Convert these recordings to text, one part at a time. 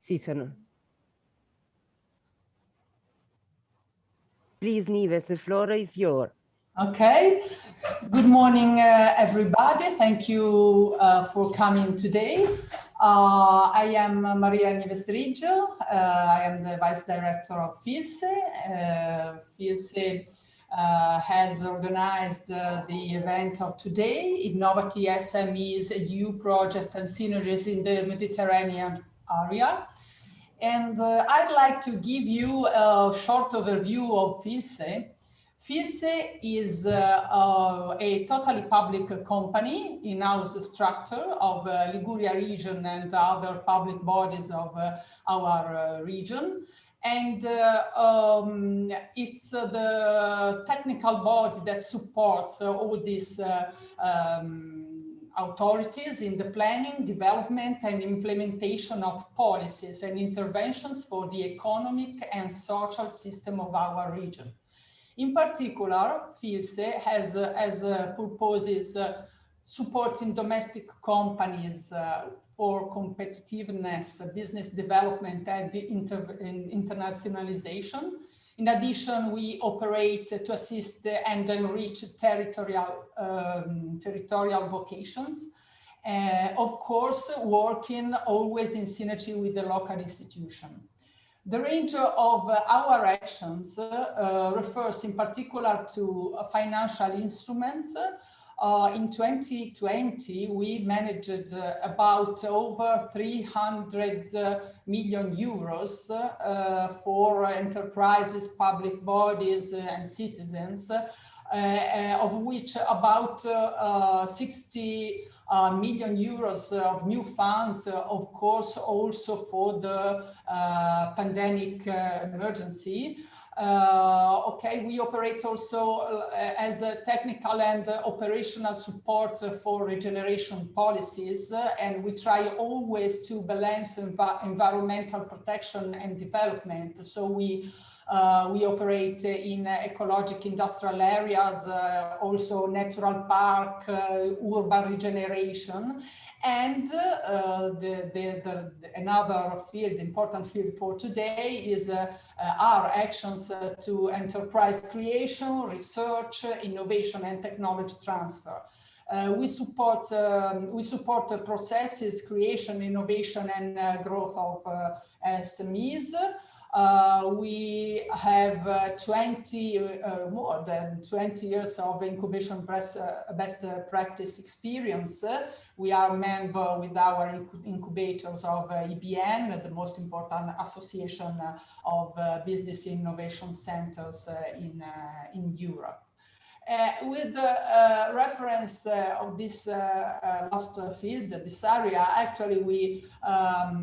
season. Please, 𝗫𝗍, the floor is yours. Okay. Good morning, everybody. Thank you for coming today. I am Maria 𝗫𝗍, I am the Vice Director of FILSE. FILSE has organized the event of today, 𝗫𝗍 SMEs, EU project and synergies in the Mediterranean area. And I'd like to give you a short overview of FILSE. FILSE is a totally public company, in-house structure of Liguria region and other public bodies of our region. And it's the technical body that supports all these authorities in the planning, development and implementation of policies and interventions for the economic and social system of our region. In particular, FILSE has as purposes supporting domestic companies for competitiveness, business development and internationalization. In addition, we operate to assist and enrich territorial vocations. Of course, working always in synergy with the local institution. The range of our actions refers in particular to a financial instrument. In 2020, we managed about over 300 million euros for enterprises, public bodies and citizens, of which about 60 million euros of new funds, of course, also for the pandemic emergency. Okay, we operate also as a technical and operational support for regeneration policies, and we try always to balance environmental protection and development. So we operate in ecological industrial areas, also natural park, urban regeneration. And another field, important field for today is our actions to enterprise creation, research, innovation and technology transfer. We support processes, creation, innovation and growth of SMEs. We have more than 20 years of incubation best practice experience. We are a member with our incubators of EBN, the most important association of business innovation centers in Europe. With the reference of this last field, this area, actually we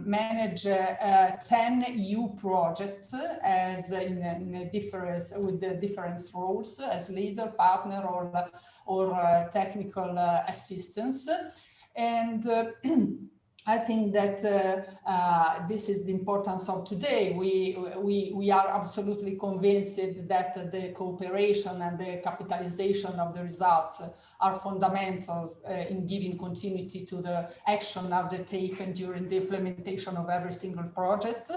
manage 10 EU projects as with the different roles as leader, partner, or technical assistance. And I think that this is the importance of today. We are absolutely convinced that the cooperation and the capitalization of the results are fundamental in giving continuity to the action undertaken during the implementation of every single project.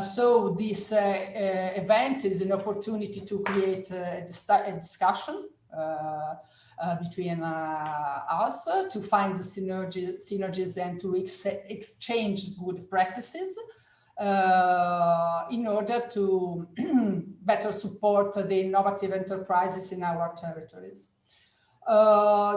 So this event is an opportunity to create a discussion between us to find the synergies and to exchange good practices in order to better support the innovative enterprises in our territories.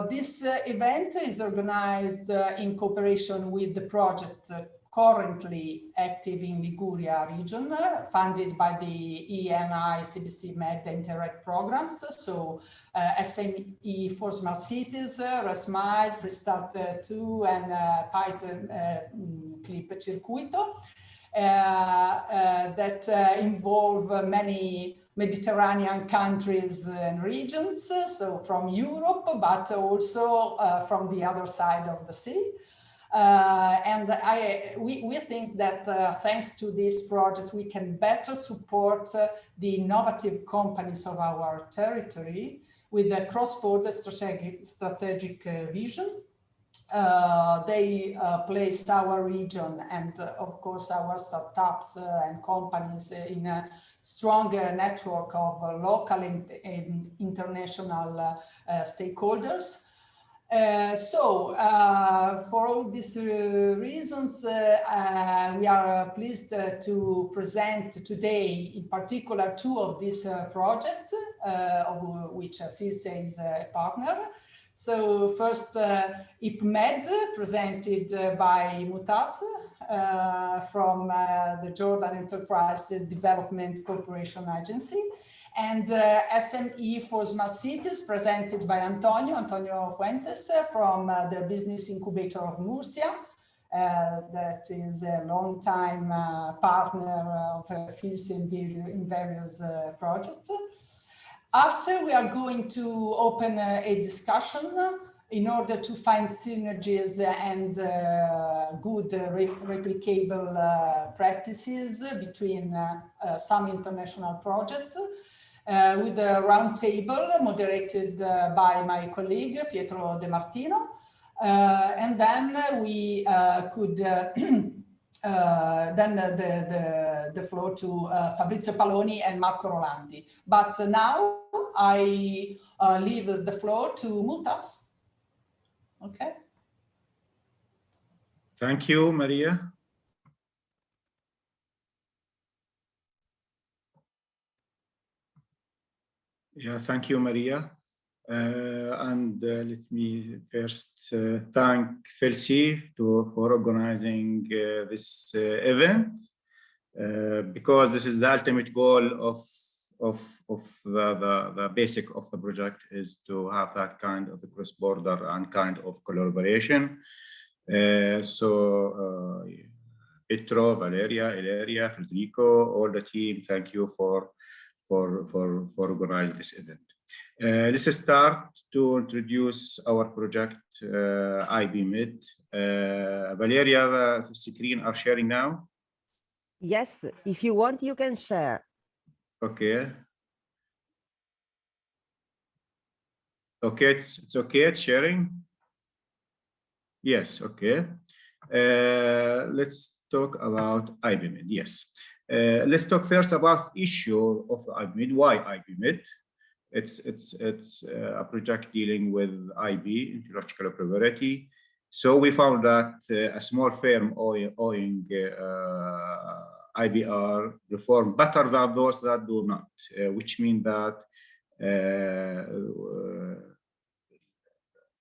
This event is organized in cooperation with the project currently active in Liguria region, funded by the 𝗫𝗍 Interreg programs. So SME for Smart Cities, 𝗬𝗲, Fresh Start 2 and 𝗽𝗿𝗶𝗃𝗀 that involve many Mediterranean countries and regions, so from Europe, but also from the other side of the sea. And we think that thanks to this project, we can better support the innovative companies of our territory with a cross-border strategic vision. they place our region and of course our startups and companies in a strong network of local and international stakeholders. For all these reasons, we are pleased to present today, in particular, two of these projects, of which FILSE is a partner. So first, Ipmed, presented by 𝗬𝗏𝗃 from the Jordan Enterprise Development Corporation Agency, and SME for Smart Cities, presented by Antonio Fuentes from the Business Incubator of Murcia, that is a long-time partner of FILSE in various projects. After, we are going to open a discussion in order to find synergies and good replicable practices between some international projects, with a roundtable moderated by my colleague Pietro De Martino, and then we could then the floor to Fabrizio Paloni and Marco Rolandi. But now I leave the floor to 𝗬𝗏𝗃. Okay. Thank you, Maria. Yeah, thank you, Maria. Let me first thank FILSE for organizing this event, because this is the ultimate goal of the basic of the project, is to have that kind of cross-border and kind of collaboration. Pietro, Valeria, Ilaria, Federico, all the team, thank you for organizing this event. Let's start to introduce our project, Ipmed. Valeria, the screen are sharing now? Yes, if you want, you can share. Okay. Okay, it's okay, it's sharing? Yes, okay. Let's talk about Ipmed, yes. Let's talk first about the issue of Ipmed. Why Ipmed? It's a project dealing with IB, intellectual property. So we found that a small firm owing IBR perform better than those that do not, which means that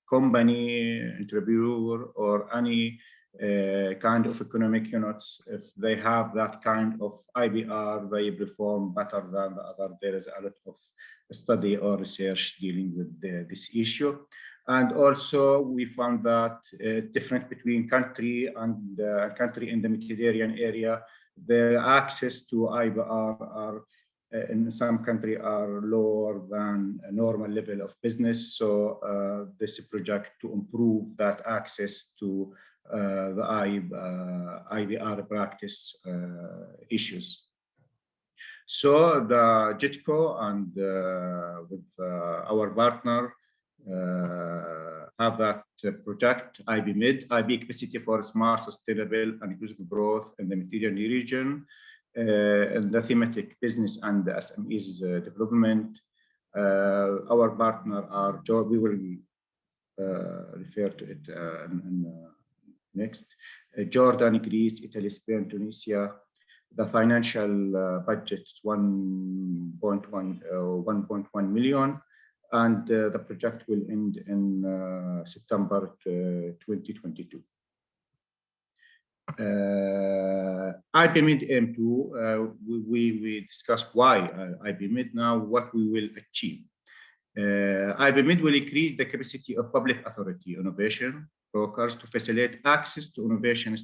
company, entrepreneur, or any kind of economic units, if they have that kind of IBR, they perform better than the other. There is a lot of study or research dealing with this issue. And also we found that different between country and country in the Mediterranean area, the access to IBR are in some country are lower than a normal level of business. So this project to improve that access to the IBR practice issues. So the JITCO and with our partner have that project, Ipmed, IB capacity for smart, sustainable, and inclusive growth in the Mediterranean region, and the thematic business and the SMEs development. Our partner are, we will refer to it next, Jordan, Greece, Italy, Spain, Tunisia. The financial budget is 1.1 million, and the project will end in September 2022. Ipmed M2, we discussed why Ipmed, now what we will achieve. Ipmed will increase the capacity of public authority, innovation brokers to facilitate access to innovation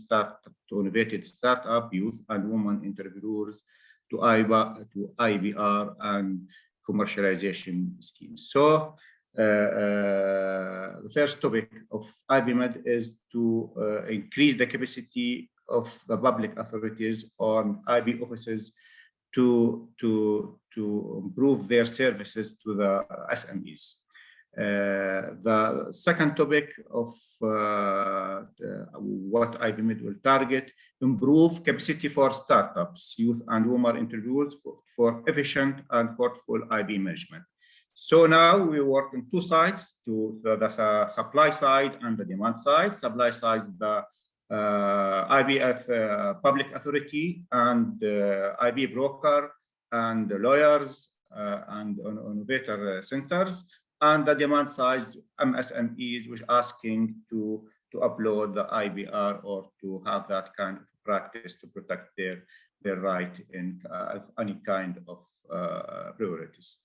innovative startup, youth and women entrepreneurs to IBR and commercialization schemes. So the first topic of Ipmed is to increase the capacity of the public authorities on IB offices to improve their services to the SMEs. The second topic of what Ipmed will target: improve capacity for startups, youth and women entrepreneurs for efficient and thoughtful IB management. So now we work on two sides, to the supply side and the demand side. Supply side, the IBF public authority and IB broker and lawyers and innovator centers, and the demand side, MSMEs, which asking to upload the IBR or to have that kind of practice to protect their right in any kind of priorities.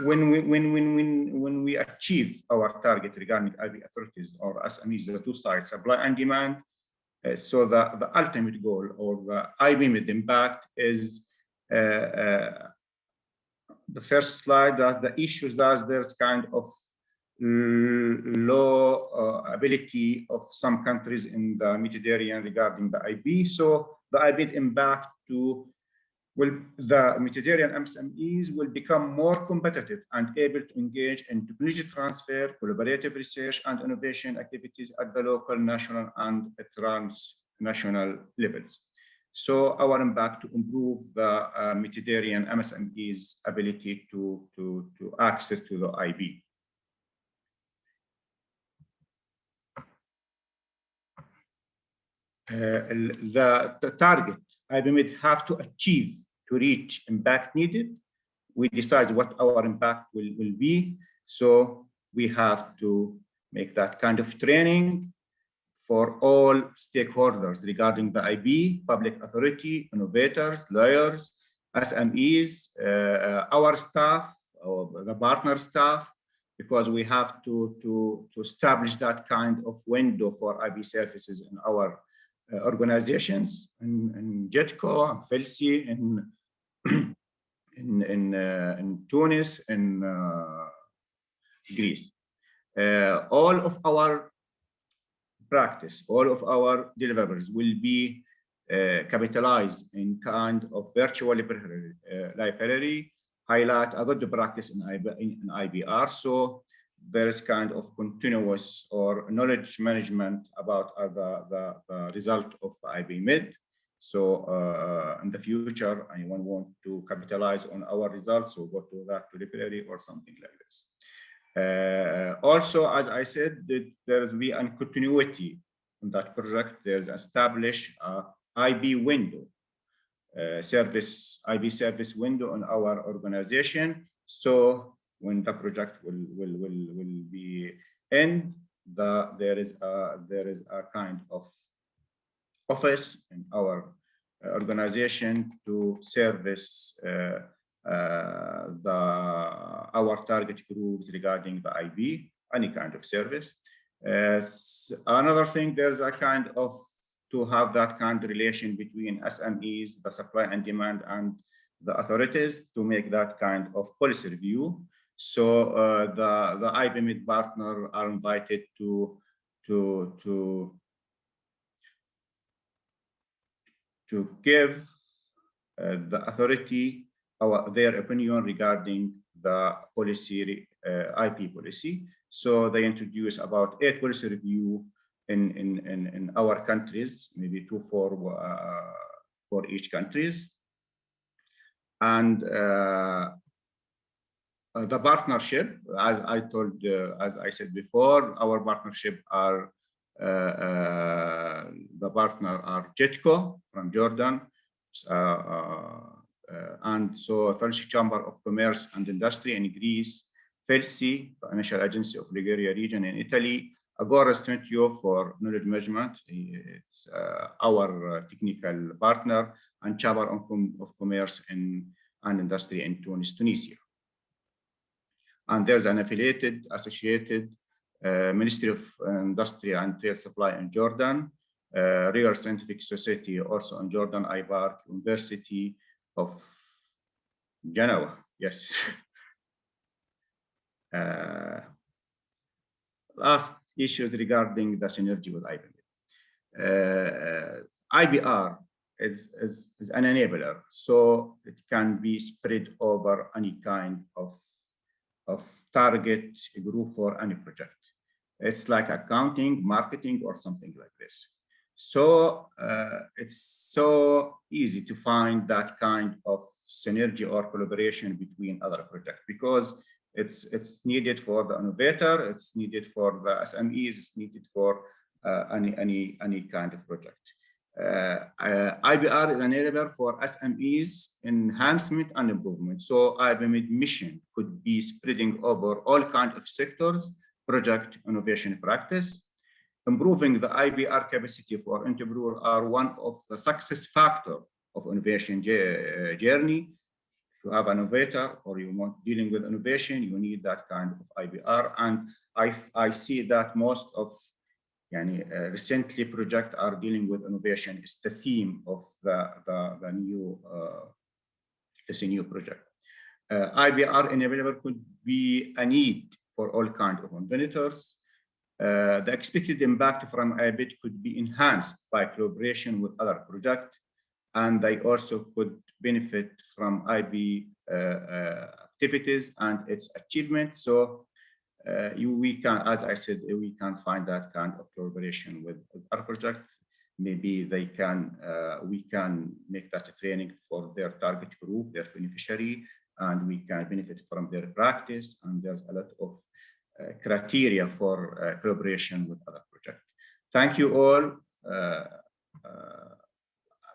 When we achieve our target regarding IB authorities or SMEs, the two sides, supply and demand, so the ultimate goal or the Ipmed impact is the first slide, that the issues that there's kind of low ability of some countries in the Mediterranean regarding the IB. So the Ipmed impact the Mediterranean MSMEs will become more competitive and able to engage in technology transfer, collaborative research and innovation activities at the local, national, and transnational levels. So our impact to improve the Mediterranean MSMEs' ability to access to the IB. The target Ipmed have to achieve to reach impact needed, we decide what our impact will be. So we have to make that kind of training for all stakeholders regarding the IB, public authority, innovators, lawyers, SMEs, our staff, or the partner staff, because we have to establish that kind of window for IB services in our organizations, in 𝗬𝗀𝗃𝗀, in FILSE, in Tunis, in Greece. All of our practice, all of our deliverables will be capitalized in kind of virtual library, highlight a good practice in IBR. So there is kind of continuous or knowledge management about the result of Ipmed. So in the future, anyone want to capitalize on our results, so go to that library or something like this. Also, as I said, there will be a continuity in that project. There's established IB window, IB service window in our organization. So when the project will be end, there is a kind of office in our organization to service our target groups regarding the IB, any kind of service. Another thing, there's a kind of to have that kind of relation between SMEs, the supply and demand, and the authorities to make that kind of policy review. So the Ipmed partner are invited to give the authority their opinion regarding the policy, IP policy. So they introduce about 8 policy review in our countries, maybe 2 for each countries. And the partnership, as I said before, our partnership are the partner are 𝗬𝗀𝗃𝗀 from Jordan, and so French Chamber of Commerce and Industry in Greece, FILSE, Financial Agency of Liguria region in Italy, Agora Studio for knowledge management, it's our technical partner, and Chamber of Commerce and Industry in Tunis, Tunisia. And there's an associated Ministry of Industry and Trade Supply in Jordan, Real Scientific Society also in Jordan, IBARC, University of Genoa, yes. Last issues regarding the synergy with Ipmed. IBR is an enabler, so it can be spread over any kind of target group for any project. It's like accounting, marketing, or something like this. So it's so easy to find that kind of synergy or collaboration between other projects, because it's needed for the innovator, it's needed for the SMEs, it's needed for any kind of project. IBR is an enabler for SMEs enhancement and improvement. So Ipmed mission could be spreading over all kinds of sectors, project, innovation, practice. Improving the IBR capacity for entrepreneurs are one of the success factors of innovation journey. If you have an innovator or you want dealing with innovation, you need that kind of IBR. And I see that most of recently projects are dealing with innovation. It's the theme of the new project. IBR enabler could be a need for all kinds of inventors. The expected impact from Ipmed could be enhanced by collaboration with other projects, and they also could benefit from IB activities and its achievement. So we can, as I said, we can find that kind of collaboration with our project. Maybe they can, we can make that a training for their target group, their beneficiary, and we can benefit from their practice. And there's a lot of criteria for collaboration with other projects. Thank you all.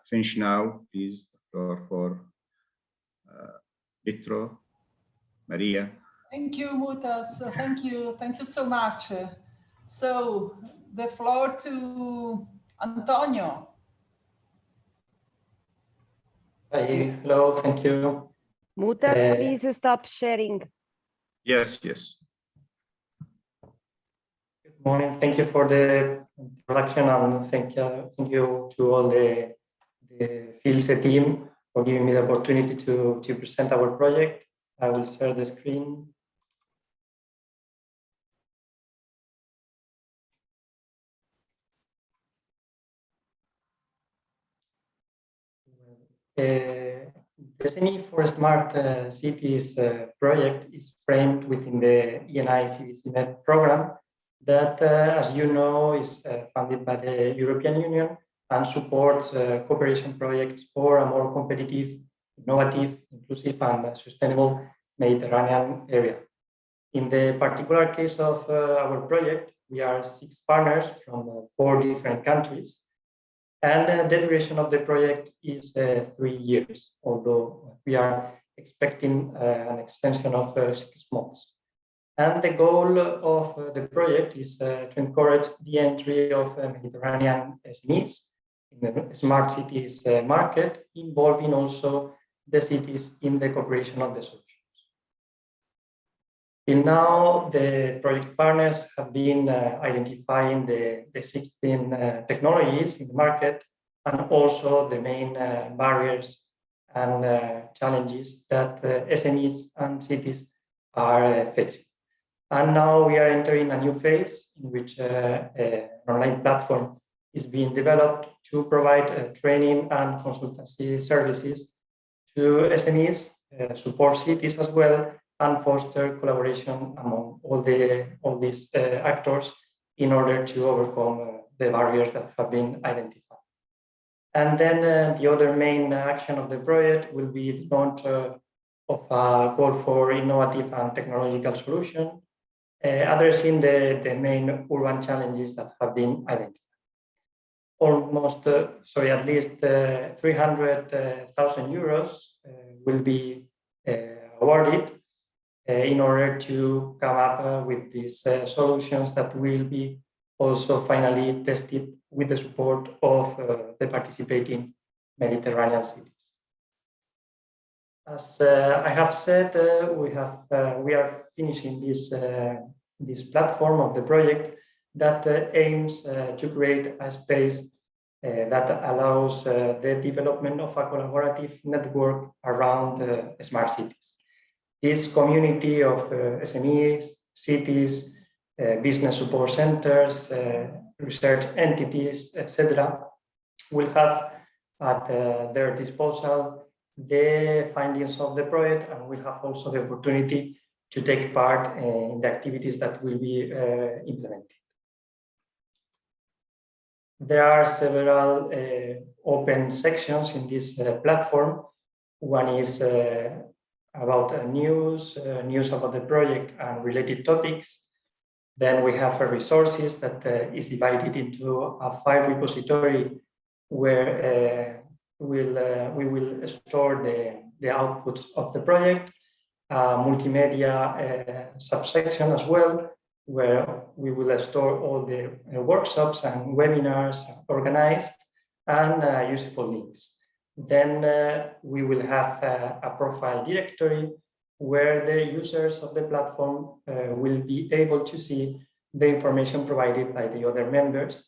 Finish now, please. The floor for Pietro, Maria. Thank you, Mutas. Thank you so much. So the floor to Antonio. Hi, hello, thank you. Mutas, please stop sharing. Yes, yes. Good morning. Thank you for the introduction, and thank you to all the FILSE team for giving me the opportunity to present our project. I will share the screen. The SME for Smart Cities project is framed within the 𝗜𝗍 program that, as you know, is funded by the European Union and supports cooperation projects for a more competitive, innovative, inclusive, and sustainable Mediterranean area. In the particular case of our project, we are 6 partners from 4 different countries. And the duration of the project is 3 years, although we are expecting an extension of 6 months. And the goal of the project is to encourage the entry of Mediterranean SMEs in the smart cities market, involving also the cities in the cooperation of the solutions. Till now, the project partners have been identifying the 16 technologies in the market, and also the main barriers and challenges that SMEs and cities are facing. And now we are entering a new phase in which an online platform is being developed to provide training and consultancy services to SMEs, support cities as well, and foster collaboration among all these actors in order to overcome the barriers that have been identified. And then the other main action of the project will be the launch of a call for innovative and technological solution, addressing the main urban challenges that have been identified. At least 300,000 euros will be awarded in order to come up with these solutions that will be also finally tested with the support of the participating Mediterranean cities. As I have said, we are finishing this platform of the project that aims to create a space that allows the development of a collaborative network around smart cities. This community of SMEs, cities, business support centers, research entities, etc., will have at their disposal the findings of the project, and will have also the opportunity to take part in the activities that will be implemented. There are several open sections in this platform. One is about news about the project and related topics. Then we have resources that is divided into a file repository where we will store the outputs of the project, multimedia subsection as well, where we will store all the workshops and webinars organized and useful links. Then we will have a profile directory where the users of the platform will be able to see the information provided by the other members,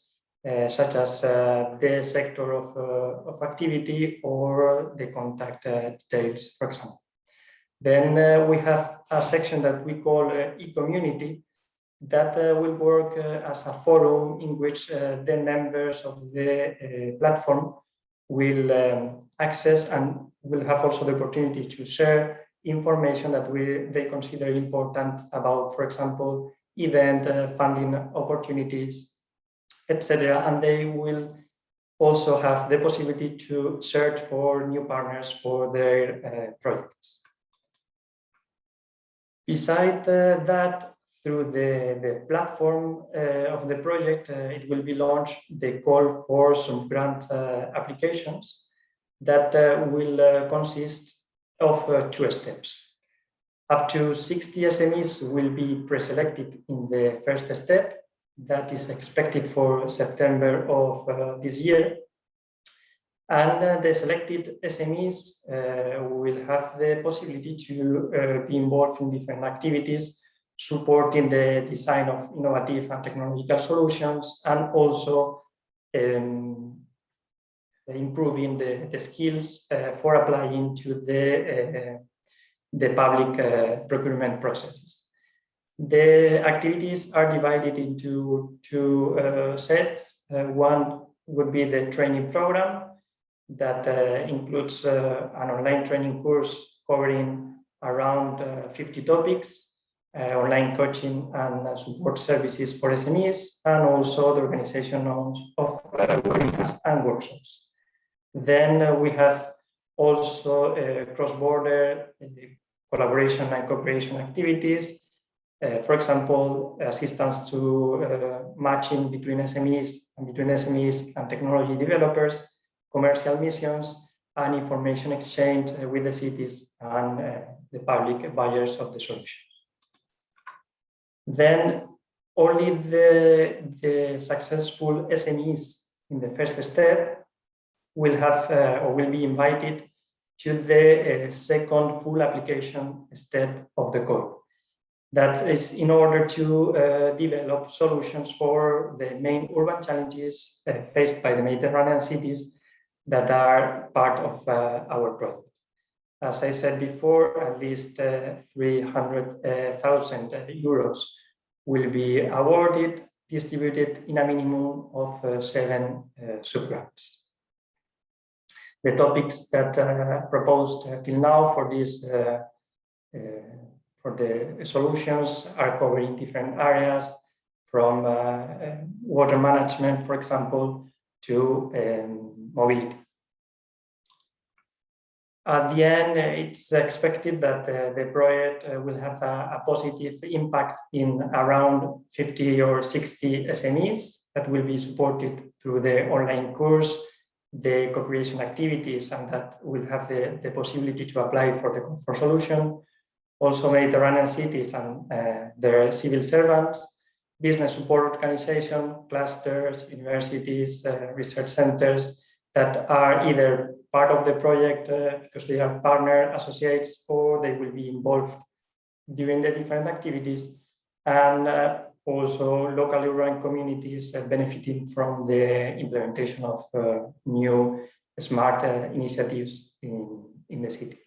such as the sector of activity or the contact details, for example. Then we have a section that we call e-community that will work as a forum in which the members of the platform will access and will have also the opportunity to share information that they consider important about, for example, event funding opportunities, etc. And they will also have the possibility to search for new partners for their projects. Besides that, through the platform of the project, it will be launched the call for some grant applications that will consist of 2 steps. Up to 60 SMEs will be preselected in the first step, that is expected for September of this year. And the selected SMEs will have the possibility to be involved in different activities, supporting the design of innovative and technological solutions, and also improving the skills for applying to the public procurement processes. The activities are divided into 2 sets. One would be the training program that includes an online training course covering around 50 topics, online coaching and support services for SMEs, and also the organization of webinars and workshops. Then we have also cross-border collaboration and cooperation activities. For example, assistance to matching between SMEs and technology developers, commercial missions, and information exchange with the cities and the public buyers of the solution. Then only the successful SMEs in the first step will have or will be invited to the second full application step of the call. That is in order to develop solutions for the main urban challenges faced by the Mediterranean cities that are part of our project. As I said before, at least 300,000 euros will be awarded, distributed in a minimum of 7 subgrants. The topics that are proposed till now for this for the solutions are covering different areas, from water management, for example, to mobility. At the end, it's expected that the project will have a positive impact in around 50 or 60 SMEs that will be supported through the online course, the co-creation activities, and that will have the possibility to apply for solution. Also Mediterranean cities and their civil servants, business support organization, clusters, universities, research centers that are either part of the project because they are partner associates, or they will be involved during the different activities, and also local urban communities benefiting from the implementation of new smart initiatives in the city.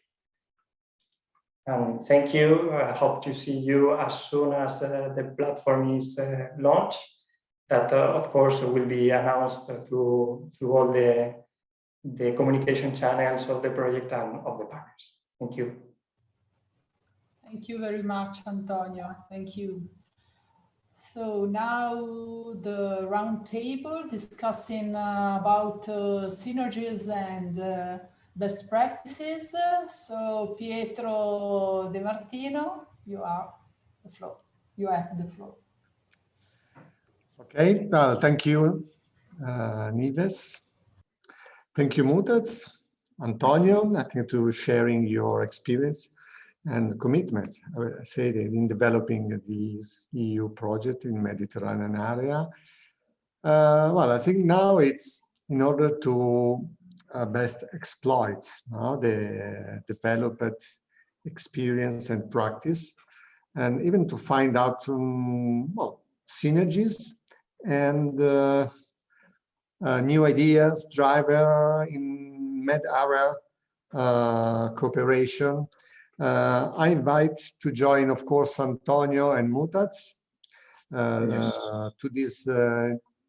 And thank you. I hope to see you as soon as the platform is launched. That, of course, will be announced through all the the communication channels of the project and of the partners. Thank you. Thank you very much, Antonio. Thank you. So now the roundtable discussing about synergies and best practices. So Pietro De Martino, you have the floor. Okay, well, thank you, Nives. Thank you, Mutaz, Antonio, I think, to sharing your experience and commitment, I would say, that in developing this EU project in Mediterranean area. Well, I think now it's in order to best exploit the developed experience and practice, and even to find out well, synergies and new ideas, driver in med-area cooperation. I invite to join, of course, Antonio and Mutaz to this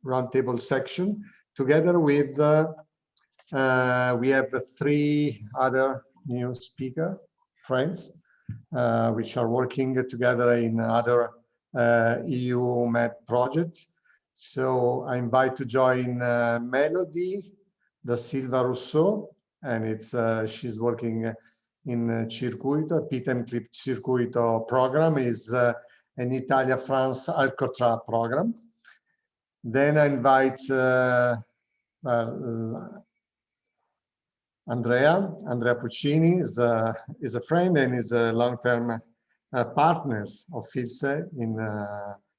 roundtable section. Together with, we have 3 other new speaker friends, which are working together in other EU Med projects. So I invite to join 𝗦𝘆hi 𝗲𝗏 and it's she's working in circuito, 𝗬𝗏 program is an Italia-France Alcotra program. Then I invite Andrea Puccini is a friend and is a long-term partners of FILSE in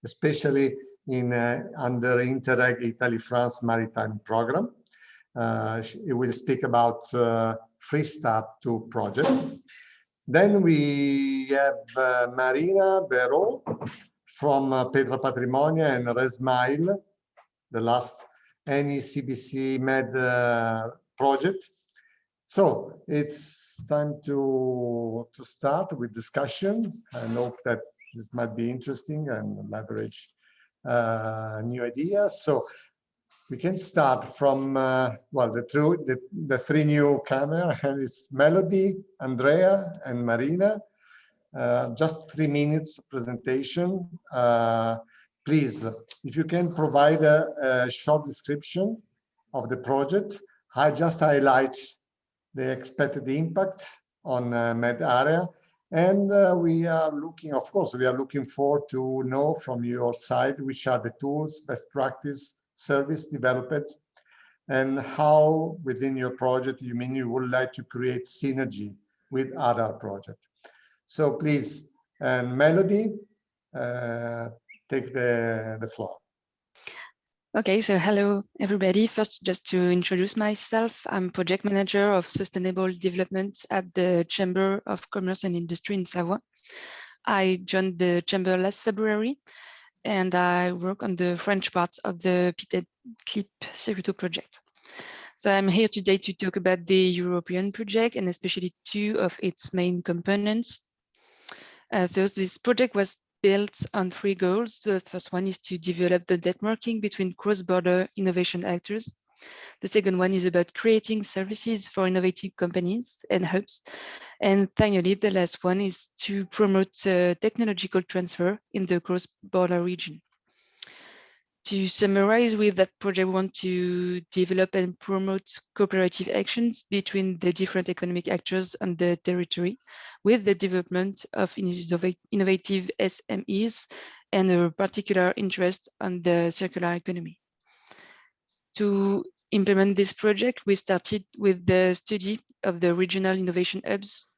especially in under Interreg Italy-France Maritime Program. He will speak about Fresh Start 2 project. Then we have Marina Berot from Petra Patrimonia and ResMile, the last NECBC Med project. So it's time to start with discussion. I hope that this might be interesting and leverage new ideas. So we can start from well, the 3 newcomers, and it's 𝗦𝘆hi, Andrea, and Marina. Just 3 minutes presentation. Please, if you can provide a short description of the project. I just highlight the expected impact on med area. And we are looking, of course, we are looking forward to know from your side which are the tools, best practice, service developed, and how within your project you would like to create synergy with other projects. So please, and 𝗦𝘆hi, take the floor. Okay, so hello everybody. First, just to introduce myself, I'm project manager of sustainable development at the Chamber of Commerce and Industry in Savoie. I joined the chamber last February, and I work on the French part of the 𝗬𝗏 project. So I'm here today to talk about the European project and especially 2 of its main components. First, this project was built on 3 goals. The first one is to develop the networking between cross-border innovation actors. The second one is about creating services for innovative companies and hubs. And finally, the last one is to promote technological transfer in the cross-border region. To summarize with that project, we want to develop and promote cooperative actions between the different economic actors on the territory with the development of innovative SMEs and a particular interest on the circular economy. To implement this project, we started with the study of the regional innovation hubs,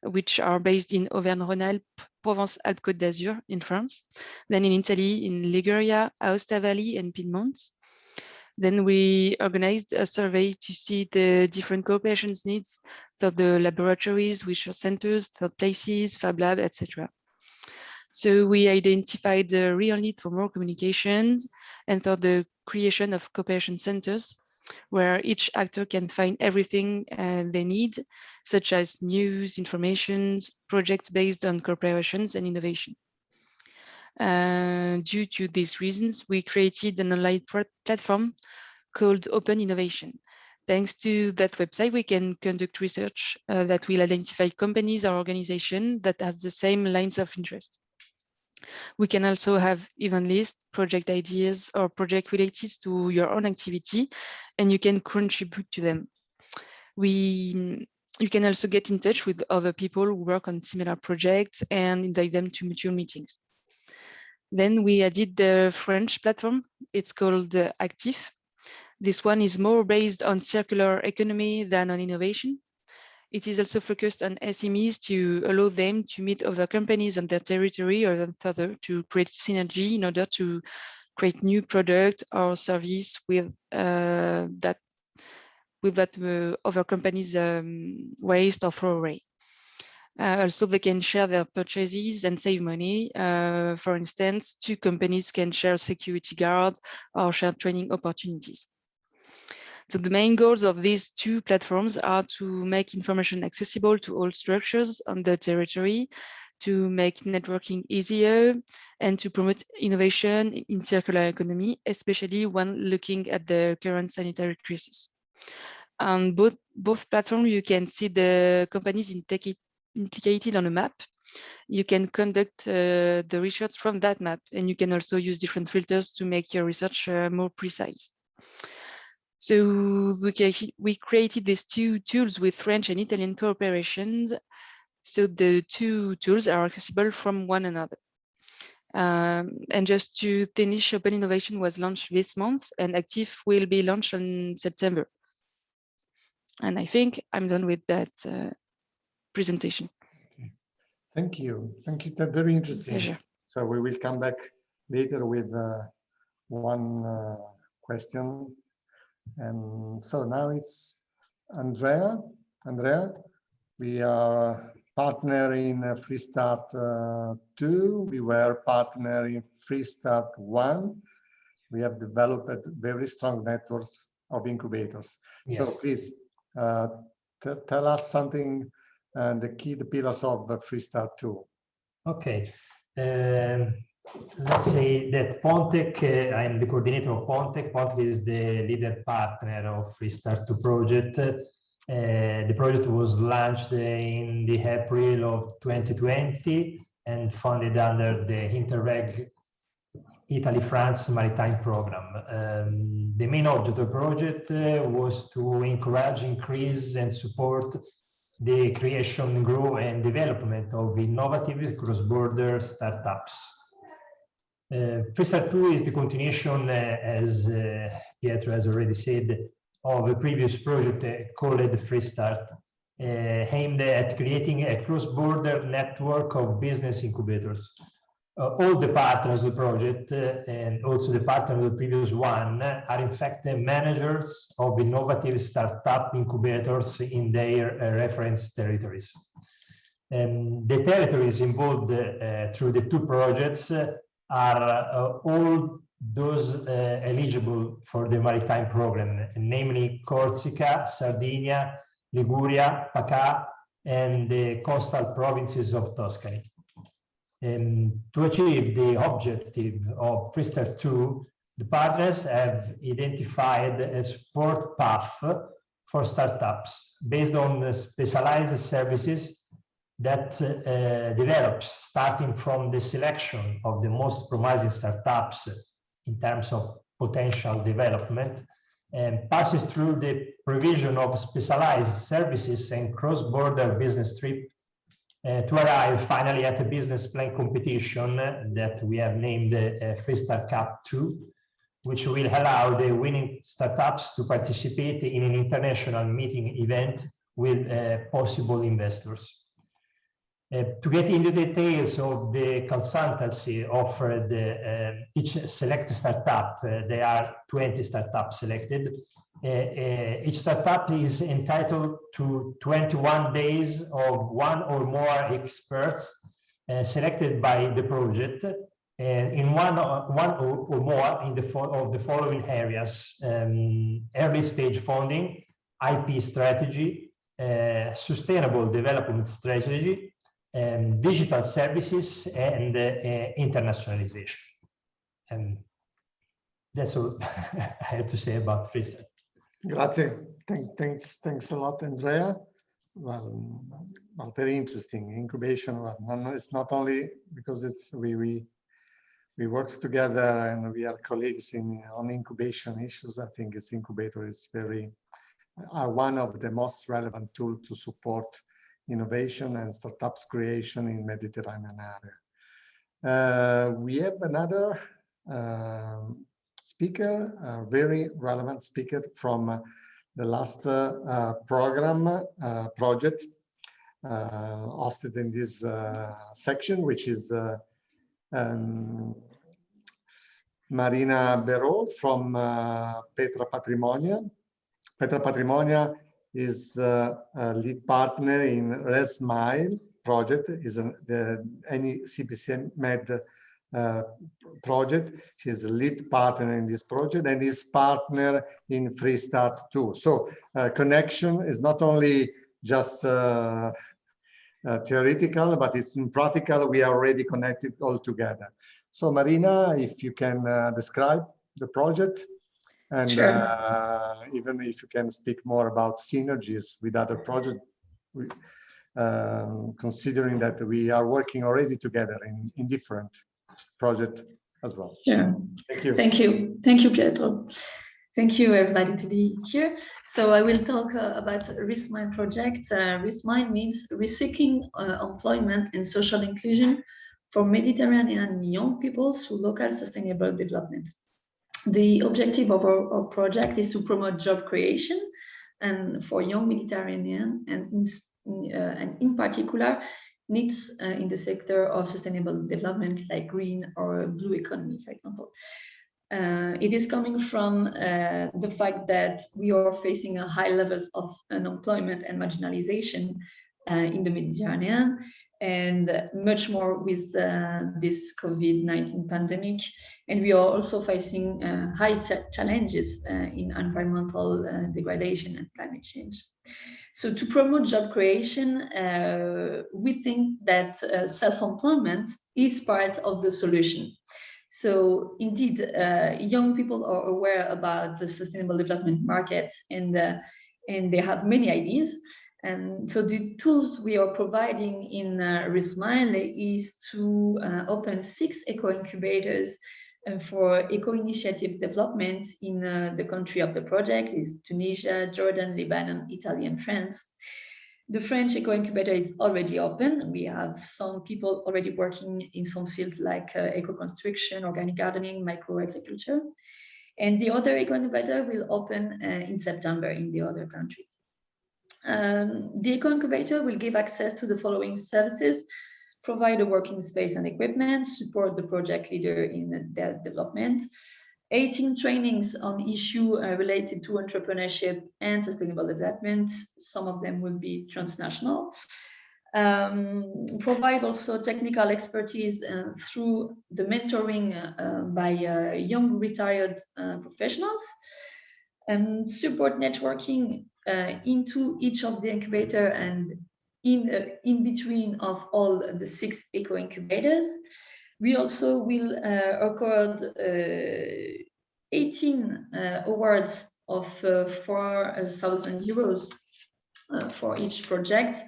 which are based in Auvergne-Rhône-Alpes, Provence-Alpes-Côte d'Azur in France, then in Italy, in Liguria, Aosta Valley, and Piedmont. Then we organized a survey to see the different cooperation needs for the laboratories, research centers, third places, Fab Lab, etc. So we identified the real need for more communications and for the creation of cooperation centers, where each actor can find everything they need, such as news, information, projects based on cooperations and innovation. Due to these reasons, we created an online platform called Open Innovation. Thanks to that website, we can conduct research that will identify companies or organizations that have the same lines of interest. We can also have event lists, project ideas, or project related to your own activity, and you can contribute to them. You can also get in touch with other people who work on similar projects and invite them to mutual meetings. Then we added the French platform. It's called 𝗬𝗏𝗃. This one is more based on circular economy than on innovation. It is also focused on SMEs to allow them to meet other companies on their territory or then further to create synergy in order to create new product or service with that other companies' waste or throw away. Also, they can share their purchases and save money. For instance, two companies can share security guards or share training opportunities. So the main goals of these two platforms are to make information accessible to all structures on the territory, to make networking easier, and to promote innovation in circular economy, especially when looking at the current sanitary crisis. On both platforms, you can see the companies implicated on a map. You can conduct the research from that map, and you can also use different filters to make your research more precise. So we created these two tools with French and Italian cooperations. So the two tools are accessible from one another. And just to finish, Open Innovation was launched this month, and 𝗬𝗏 will be launched in September. And I think I'm done with that presentation. Okay. Thank you. Thank you. That's very interesting. Pleasure. So we will come back later with one question. And so now it's Andrea. Andrea, we are partner in Freestart 2. We were partner in Freestart 1. We have developed very strong networks of incubators. Yes. So please tell us something, the pillars of Freestart 2. Okay. Let's say that Pontec, I'm the coordinator of Pontec. Pontec is the leader partner of Freestart 2 project. The project was launched in the April of 2020 and funded under the Interreg Italy-France Maritime Program. The main object of the project was to encourage, increase, and support the creation, growth, and development of innovative cross-border startups. Freestart 2 is the continuation, as Pietro has already said, of a previous project called Freestart, aimed at creating a cross-border network of business incubators. All the partners of the project and also the partners of the previous one are in fact managers of innovative startup incubators in their reference territories. The territories involved through the two projects are all those eligible for the maritime program, namely Corsica, Sardinia, Liguria, Pacà, and the coastal provinces of Tuscany. To achieve the objective of Freestart 2, the partners have identified a support path for startups based on the specialized services that develops starting from the selection of the most promising startups in terms of potential development and passes through the provision of specialized services and cross-border business trip to arrive finally at a business plan competition that we have named Freestart Cup 2, which will allow the winning startups to participate in an international meeting event with possible investors. To get into details of the consultancy offered each selected startup, there are 20 startups selected. Each startup is entitled to 21 days of one or more experts selected by the project in one or more in of the following areas: early stage funding, IP strategy, sustainable development strategy, digital services, and internationalization. And that's all I have to say about Freestart. Grazie. Thanks a lot, Andrea. Well, very interesting incubation. Well, it's not only because we work together and we are colleagues on incubation issues. I think its incubator is one of the most relevant tools to support innovation and startups creation in Mediterranean area. We have another speaker, a very relevant speaker from the last project hosted in this section, which is Marina Béraud from Petra Patrimonia. Petra Patrimonia is a lead partner in 𝗬𝗲 project, is the 𝗬𝗲 project. She's a lead partner in this project and is partner in Freestart too. So connection is not only just theoretical, but it's in practical. We are already connected all together. So Marina, if you can describe the project, and sure. Even if you can speak more about synergies with other projects, considering that we are working already together in different projects as well. Sure. Thank you. Thank you. Thank you, Pietro. Thank you, everybody, to be here. So I will talk about 𝗬𝗲 project. 𝗬𝗲 means Reseeking Employment and Social Inclusion for Mediterranean young people through local sustainable development. The objective of our project is to promote job creation and for young Mediterranean and in particular needs in the sector of sustainable development like green or blue economy, for example. It is coming from the fact that we are facing a high levels of unemployment and marginalization in the Mediterranean, and much more with this COVID-19 pandemic. And we are also facing high challenges in environmental degradation and climate change. So to promote job creation, we think that self-employment is part of the solution. So indeed, young people are aware about the sustainable development market, and they have many ideas. And so the tools we are providing in 𝗬𝗲 is to open 6 eco-incubators for eco-initiative development in the country of the project is Tunisia, Jordan, Lebanon, Italy, and France. The French eco-incubator is already open. We have some people already working in some fields like eco-construction, organic gardening, micro-agriculture. And the other eco-incubator will open in September in the other countries. The eco-incubator will give access to the following services: provide a working space and equipment, support the project leader in their development, 18 trainings on issues related to entrepreneurship and sustainable development. Some of them will be transnational. Provide also technical expertise through the mentoring by young retired professionals, and support networking into each of the incubator and in between of all the 6 eco-incubators. We also will accord 18 awards of 4,000 euros for each project.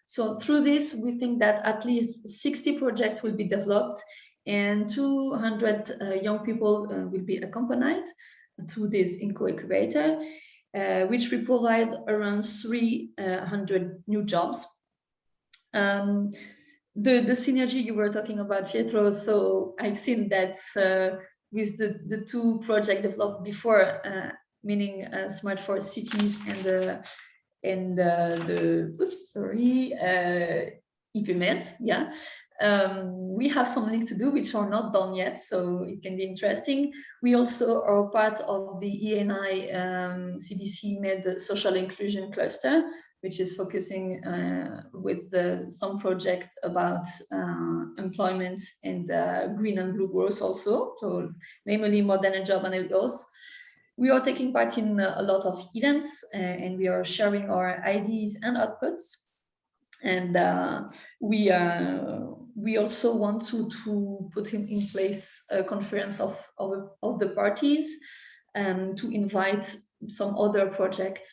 So through this, we think that at least 60 projects will be developed and 200 young people will be accompanied through this eco-incubator, which will provide around 300 new jobs. The synergy you were talking about, Pietro, so I've seen that with the 2 projects developed before, meaning Smart for Cities and Ipmed, yeah. We have some link to do which are not done yet, so it can be interesting. We also are part of the ENI CDC Med Social Inclusion Cluster, which is focusing with some project about employment and green and blue growth also, so namely modern job analysis. We are taking part in a lot of events and we are sharing our ideas and outputs. And we also want to put in place a conference of the parties to invite some other project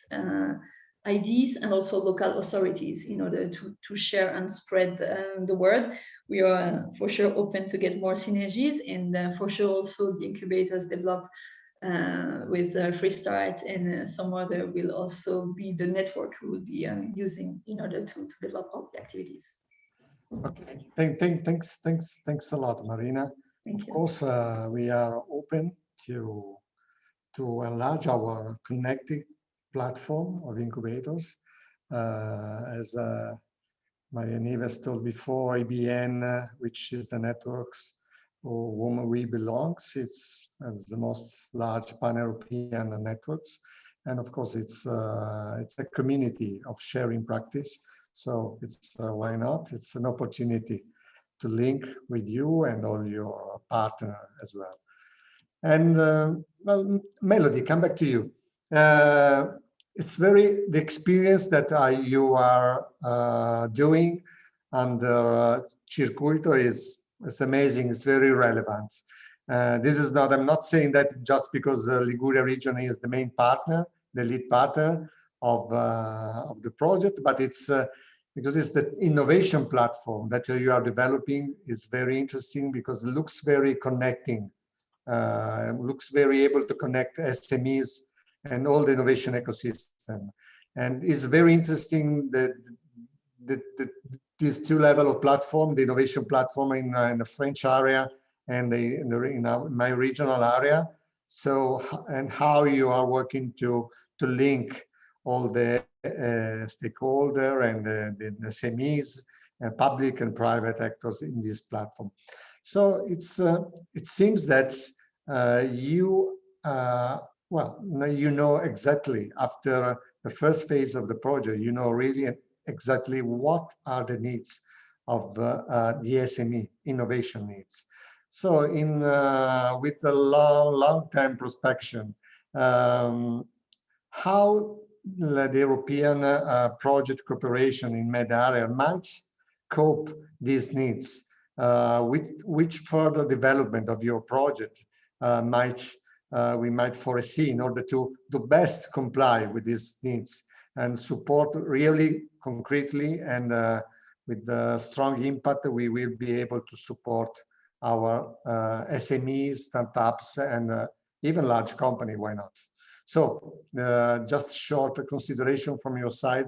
ideas and also local authorities in order to share and spread the word. We are for sure open to get more synergies, and for sure also the incubators developed with Freestart and some other will also be the network we will be using in order to develop all the activities. Okay, thanks a lot, Marina. Of course, we are open to enlarge our connected platform of incubators. As Maria-Nieves told before, ABN, which is the networks or whom we belong, it's as the most large pan-European networks, and of course it's a community of sharing practice. So it's why not? It's an opportunity to link with you and all your partner as well. And well, Melody, come back to you. It's the experience that you are doing under 𝗬𝗏𝗃𝗀 is amazing. It's very relevant. This is not, I'm not saying that just because the Liguria region is the main partner, the lead partner of the project, but it's because it's the innovation platform that you are developing is very interesting because it looks very connecting, looks very able to connect SMEs and all the innovation ecosystem. And it's very interesting that these two levels of platform, the innovation platform in the French area and in my regional area. So, and how you are working to link all the stakeholder and the SMEs and public and private actors in this platform. So it seems that you you know exactly after the first phase of the project, you know really exactly what are the needs of the SME innovation needs. So in with the long-term prospection, how the European project cooperation in med area might cope these needs? Which further development of your project we might foresee in order to best comply with these needs and support really concretely and with the strong impact we will be able to support our SMEs, startups, and even large company, why not? So just short consideration from your side.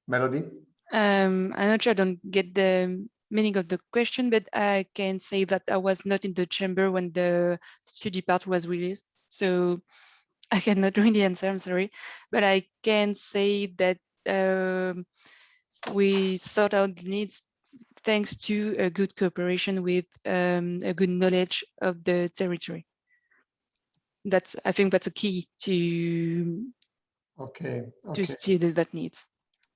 Melody? I'm not sure I don't get the meaning of the question, but I can say that I was not in the chamber when the study part was released. So I cannot really answer, I'm sorry. But I can say that we sort out the needs thanks to a good cooperation with a good knowledge of the territory. I think that's a key to see that needs.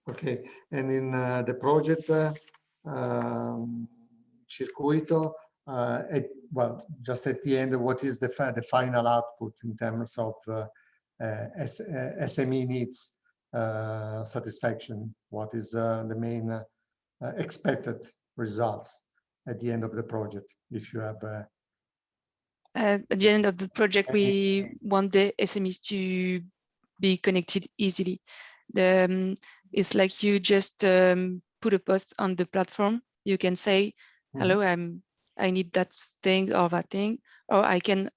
Okay, and in the project 𝗬𝗏𝗃𝗀𝗃𝗀, well, just at the end, what is the final output in terms of SME needs satisfaction? What is the main expected results at the end of the project? If you have at the end of the project, we want the SMEs to be connected easily. It's like you just put a post on the platform. You can say, hello, I need that thing or that thing, or I can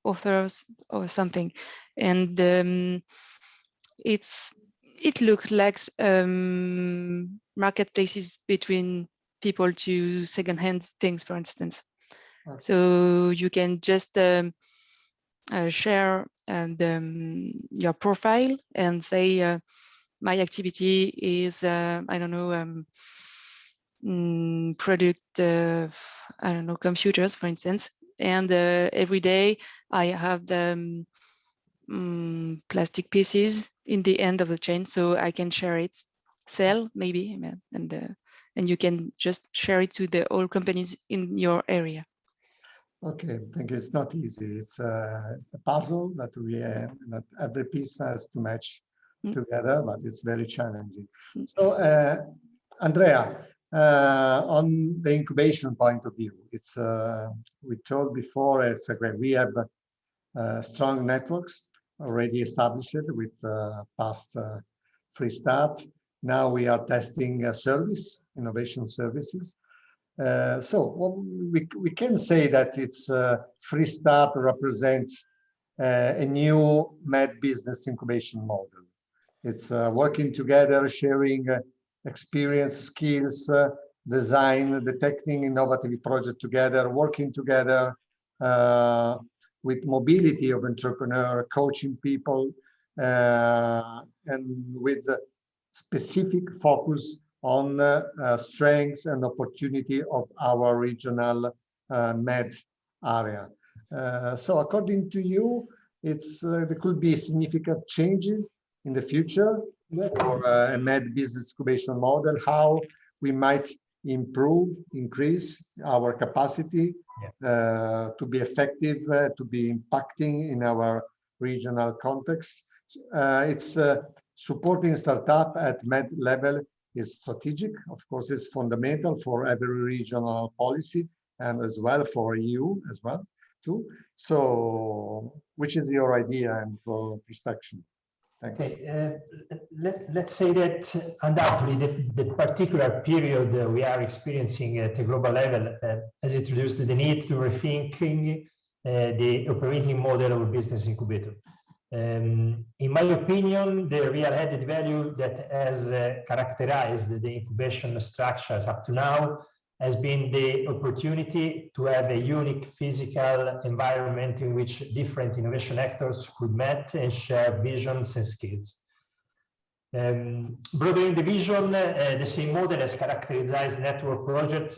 offer or something. And it looks like marketplaces between people to secondhand things, for instance. Okay. So you can just share your profile and say, my activity is, I don't know, product, I don't know, computers, for instance. And every day I have the plastic pieces in the end of the chain, so I can share it, sell maybe, and you can just share it to the all companies in your area. Okay, I think it's not easy. It's a puzzle that that every piece has to match together, but it's very challenging. So, Andrea, on the incubation point of view, it's we told before, it's great. We have strong networks. already established with past Free Start. Now we are testing innovation services. So we can say that it's Free Start represents a new med business incubation model. It's working together, sharing experience, skills, design, detecting innovative projects together, working together with mobility of entrepreneur, coaching people, and with specific focus on strengths and opportunity of our regional med area. So according to you, there could be significant changes in the future for a med business incubation model, how we might increase our capacity to be effective, to be impacting in our regional context. It's supporting startup at med level is strategic. Of course, it's fundamental for every regional policy and as well for EU as well too. So, which is your idea and perspective? Thanks. Okay, let's say that undoubtedly the particular period we are experiencing at a global level has introduced the need to rethinking the operating model of a business incubator. In my opinion, the real added value that has characterized the incubation structures up to now has been the opportunity to have a unique physical environment in which different innovation actors could meet and share visions and skills. Broadening the vision, the same model has characterized network projects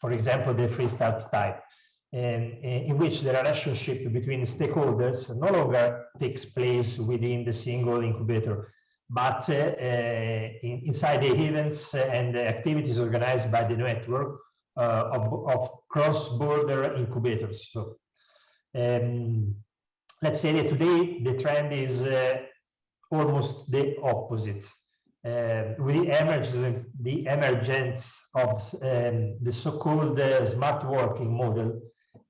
for example, the Free Start type, in which the relationship between stakeholders no longer takes place within the single incubator, but inside the events and the activities organized by the network of cross-border incubators. So, let's say that today the trend is almost the opposite. With the emergence of the so-called smart working model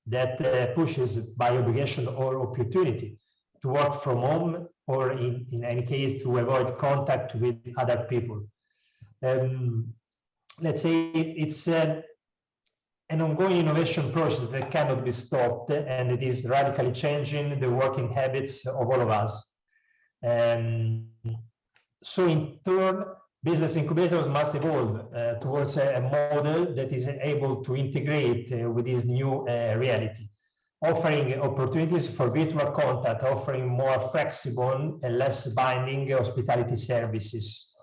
that pushes by obligation or opportunity to work from home, or in any case to avoid contact with other people. Let's say it's an ongoing innovation process that cannot be stopped, and it is radically changing the working habits of all of us. So in turn, business incubators must evolve towards a model that is able to integrate with this new reality, offering opportunities for virtual contact, offering more flexible and less binding hospitality services.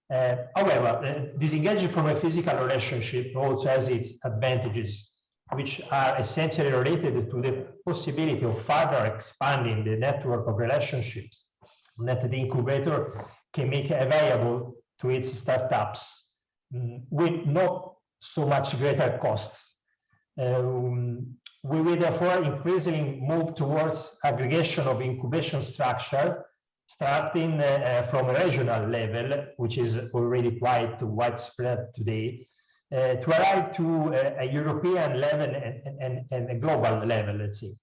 However, disengaging from a physical relationship also has its advantages, which are essentially related to the possibility of further expanding the network of relationships that the incubator can make available to its startups with not so much greater costs. We will therefore increasingly move towards aggregation of incubation structure, starting from a regional level, which is already quite widespread today, to arrive to a European level and a global level, let's say.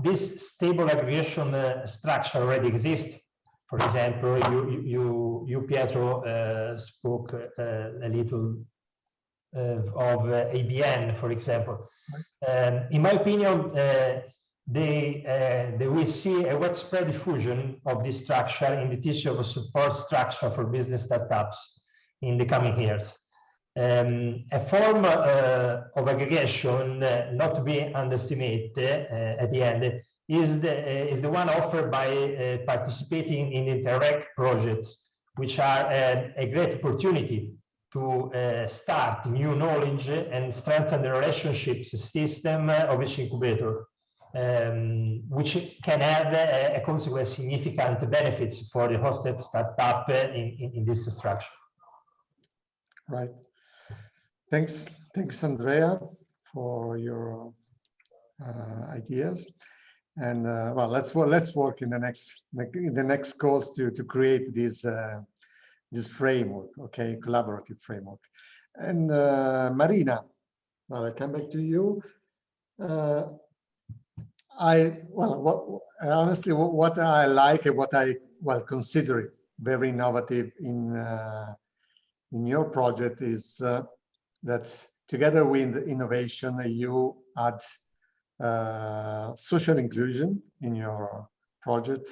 This stable aggregation structure already exists. For example, you Pietro, spoke a little of ABN, for example. In my opinion, we see a widespread diffusion of this structure in the tissue of a support structure for business startups in the coming years. A form of aggregation not to be underestimated at the end is the one offered by participating in Interact projects, which are a great opportunity to start new knowledge and strengthen the relationships system of each incubator, which can have a consequence significant benefits for the hosted startup in this structure. Right. Thanks, Andrea, for your ideas. And well, let's work in the next course to create this framework, okay, collaborative framework. And Marina, well, I come back to you. honestly, what I like and what I consider it very innovative in your project is that together with innovation, you add social inclusion in your project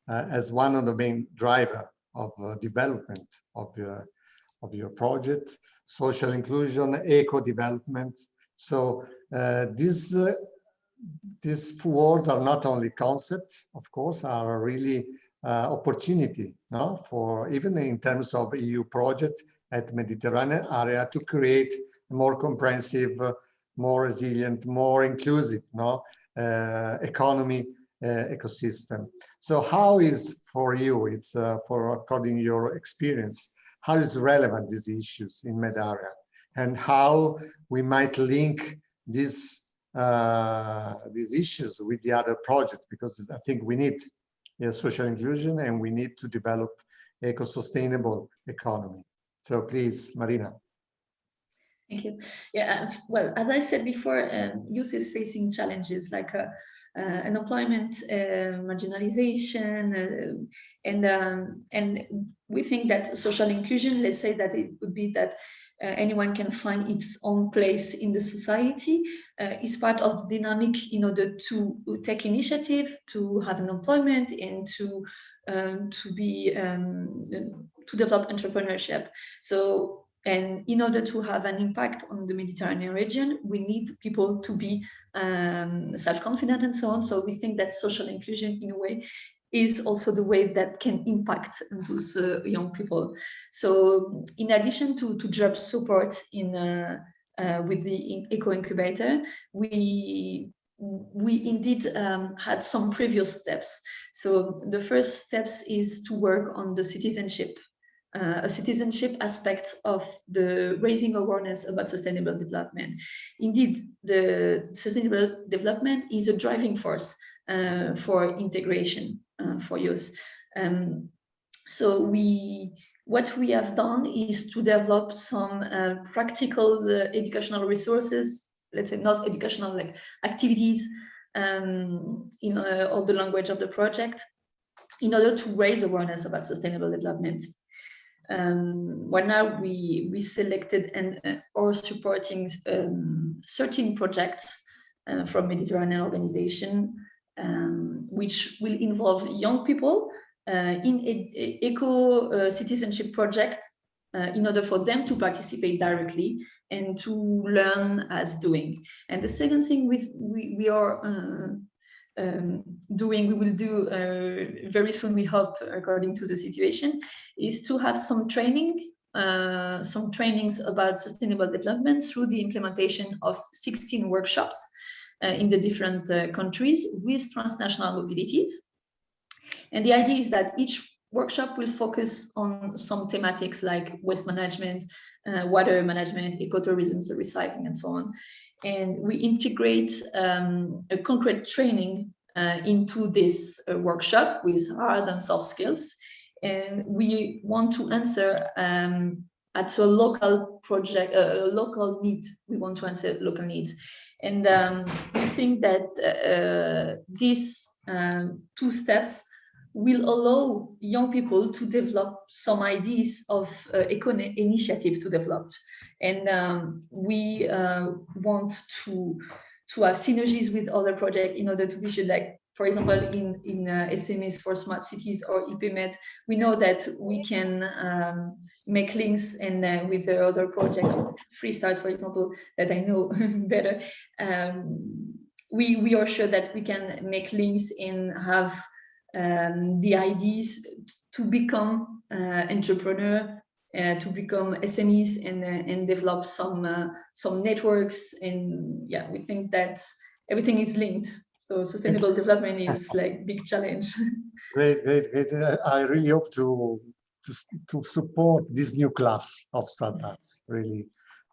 as one of the main driver of development of your project. Social inclusion, eco-development. So these words are not only concepts, of course, are really opportunity, no, for even in terms of EU project at Mediterranean area to create a more comprehensive, more resilient, more inclusive, no, economy ecosystem. So how is for you? It's for according to your experience, how is relevant these issues in Med area, and how we might link these issues with the other projects, because I think we need social inclusion and we need to develop eco-sustainable economy. So please, Marina. Thank you. Yeah, well, as I said before, youth is facing challenges like unemployment, marginalization, and we think that social inclusion, let's say that it would be that anyone can find its own place in the society, is part of the dynamic in order to take initiative, to have an employment, and to develop entrepreneurship. So, and in order to have an impact on the Mediterranean region, we need people to be self-confident and so on. So we think that social inclusion, in a way, is also the way that can impact those young people. So in addition to job support with the Eco Incubator, we indeed had some previous steps. So the first steps is to work on the citizenship. A citizenship aspect of the raising awareness about sustainable development. Indeed, the sustainable development is a driving force for integration for youth. So what we have done is to develop some practical educational resources, let's say not educational, like activities in all the language of the project, in order to raise awareness about sustainable development. Well, now we selected and are supporting 13 projects from Mediterranean organization, which will involve young people in eco citizenship project in order for them to participate directly and to learn as doing. And the second thing we are we will do very soon, we hope, according to the situation, is to have some trainings about sustainable development through the implementation of 16 workshops in the different countries with transnational mobilities. And the idea is that each workshop will focus on some thematics like waste management, water management, ecotourism, so recycling, and so on. And we integrate a concrete training into this workshop with hard and soft skills. And we want to answer at a local project, a local need. We want to answer local needs. And we think that these 2 steps will allow young people to develop some ideas of eco-initiative to develop. And we want to have synergies with other projects in order to be sure, like, for example, in SMEs for smart cities or Ipmed, we know that we can make links, and with the other project, Free Start, for example, that I know better, we are sure that we can make links and have the ideas to become entrepreneur, to become SMEs, and develop some networks. And yeah, we think that everything is linked. So sustainable development is like big challenge. Great. I really hope to support this new class of startups. Really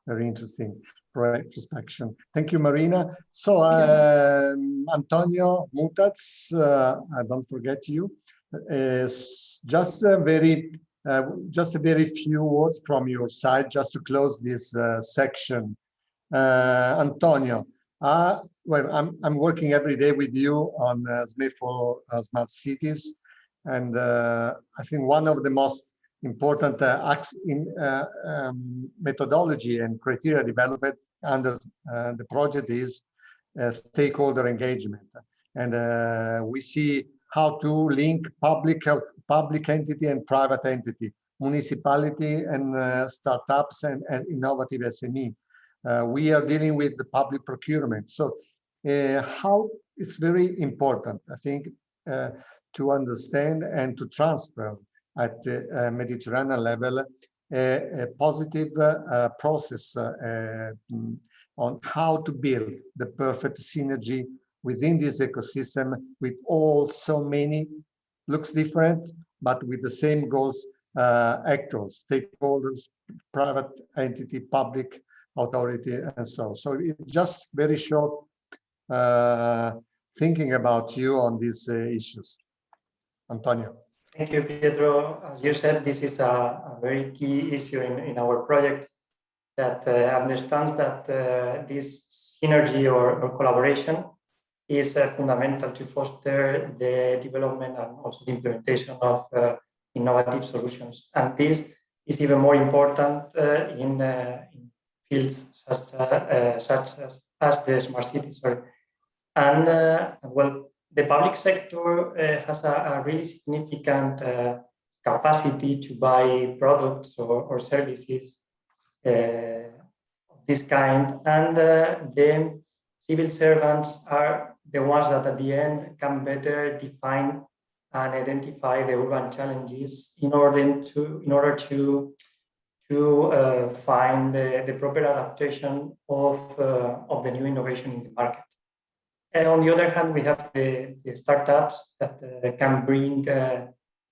very interesting perspective. Thank you, Marina. So Antonio Mutats, I don't forget you. Just a very few words from your side, just to close this section. Antonio, Well, I'm working every day with you on 𝗦 for smart cities, and I think one of the most important methodology and criteria developed under the project is stakeholder engagement, and we see how to link public entity and private entity, municipality and startups and innovative SME. We are dealing with the public procurement. So how it's very important, I think, to understand and to transfer at the Mediterranean level a positive process on how to build the perfect synergy within this ecosystem with all so many, looks different, but with the same goals, actors, stakeholders, private entity, public authority, and so on. So just very short thinking about you on these issues. Antonio. Thank you, Pietro. As you said, this is a very key issue in our project that understands that this synergy or collaboration is fundamental to foster the development and also the implementation of innovative solutions. And this is even more important in fields such as the smart cities. And well, the public sector has a really significant capacity to buy products or services of this kind, and the civil servants are the ones that at the end can better define and identify the urban challenges in order to find the proper adaptation of the new innovation in the market. And on the other hand, we have the startups that can bring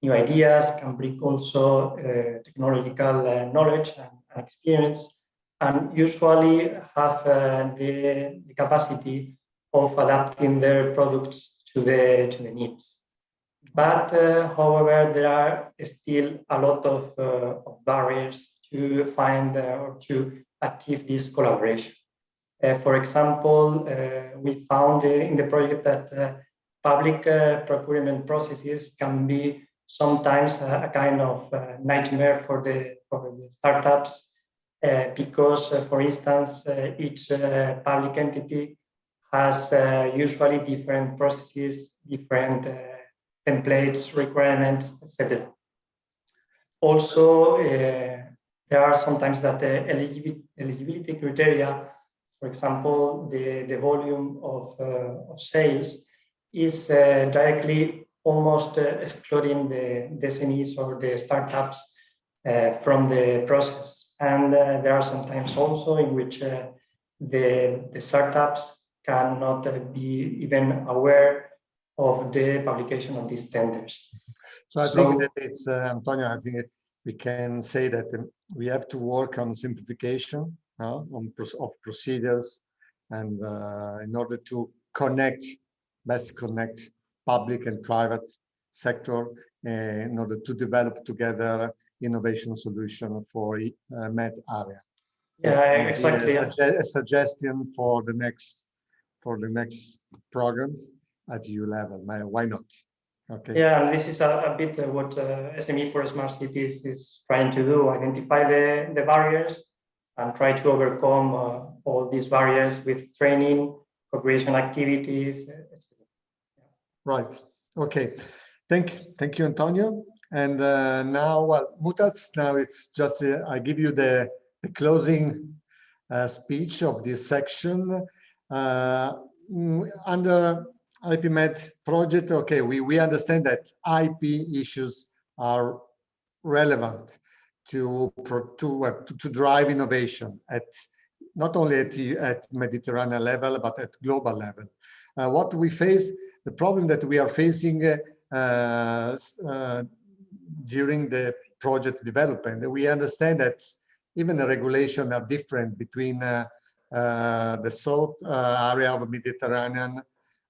new ideas, can bring also technological knowledge and experience, and usually have the capacity of adapting their products to the needs. But however, there are still a lot of barriers to find or to achieve this collaboration. For example, we found in the project that public procurement processes can be sometimes a kind of nightmare for the startups because, for instance, each public entity has usually different processes, different templates, requirements, etc. Also, there are sometimes that the eligibility criteria, for example, the volume of sales is directly almost excluding the SMEs or the startups from the process. And there are sometimes also in which the startups cannot be even aware of the publication of these tenders. So I think that it's, Antonio, I think we can say that we have to work on simplification of procedures, and in order to best connect public and private sector in order to develop together innovation solution for Med area. Yeah, exactly. A suggestion for the next programs at EU level. Why not? Okay. Yeah, and this is a bit what SME for Smart Cities is trying to do: identify the barriers and try to overcome all these barriers with training, cooperation activities, etc. Right. Okay. Thank you, Antonio. And now, well, Mutas, now it's just I give you the closing speech of this section. Under Ipmed project, okay, we understand that IP issues are relevant to drive innovation at not only at Mediterranean level but at global level. What we face, the problem that we are facing during the project development, we understand that even the regulations are different between the south area of Mediterranean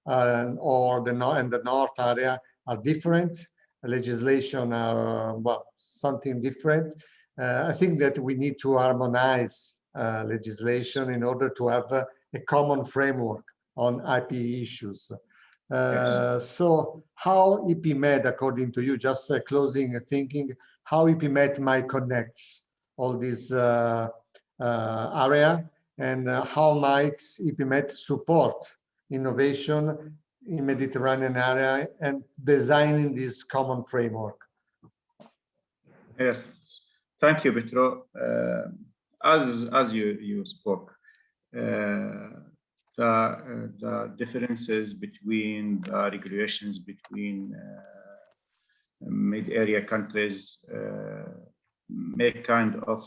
or the north area are different. Legislation are something different. I think that we need to harmonize legislation in order to have a common framework on IP issues. So how Ipmed, according to you, just closing thinking, how Ipmed might connect all these area, and how might Ipmed support innovation in Mediterranean area and designing this common framework? Yes, thank you, Petro. As you spoke, the differences between the regulations between mid-area countries make kind of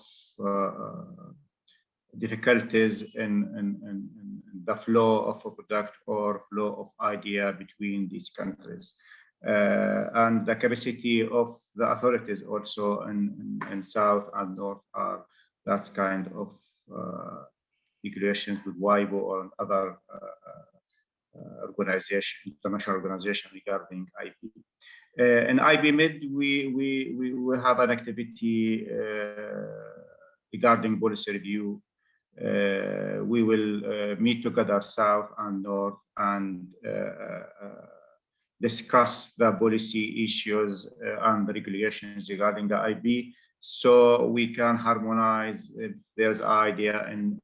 difficulties in the flow of a product or flow of idea between these countries. And the capacity of the authorities also in South and North are that kind of regulations with WIPO or other international organization regarding IP. In Ipmed, we have an activity regarding policy review. We will meet together South and North and discuss the policy issues and the regulations regarding the IP, so we can harmonize. If there's an idea in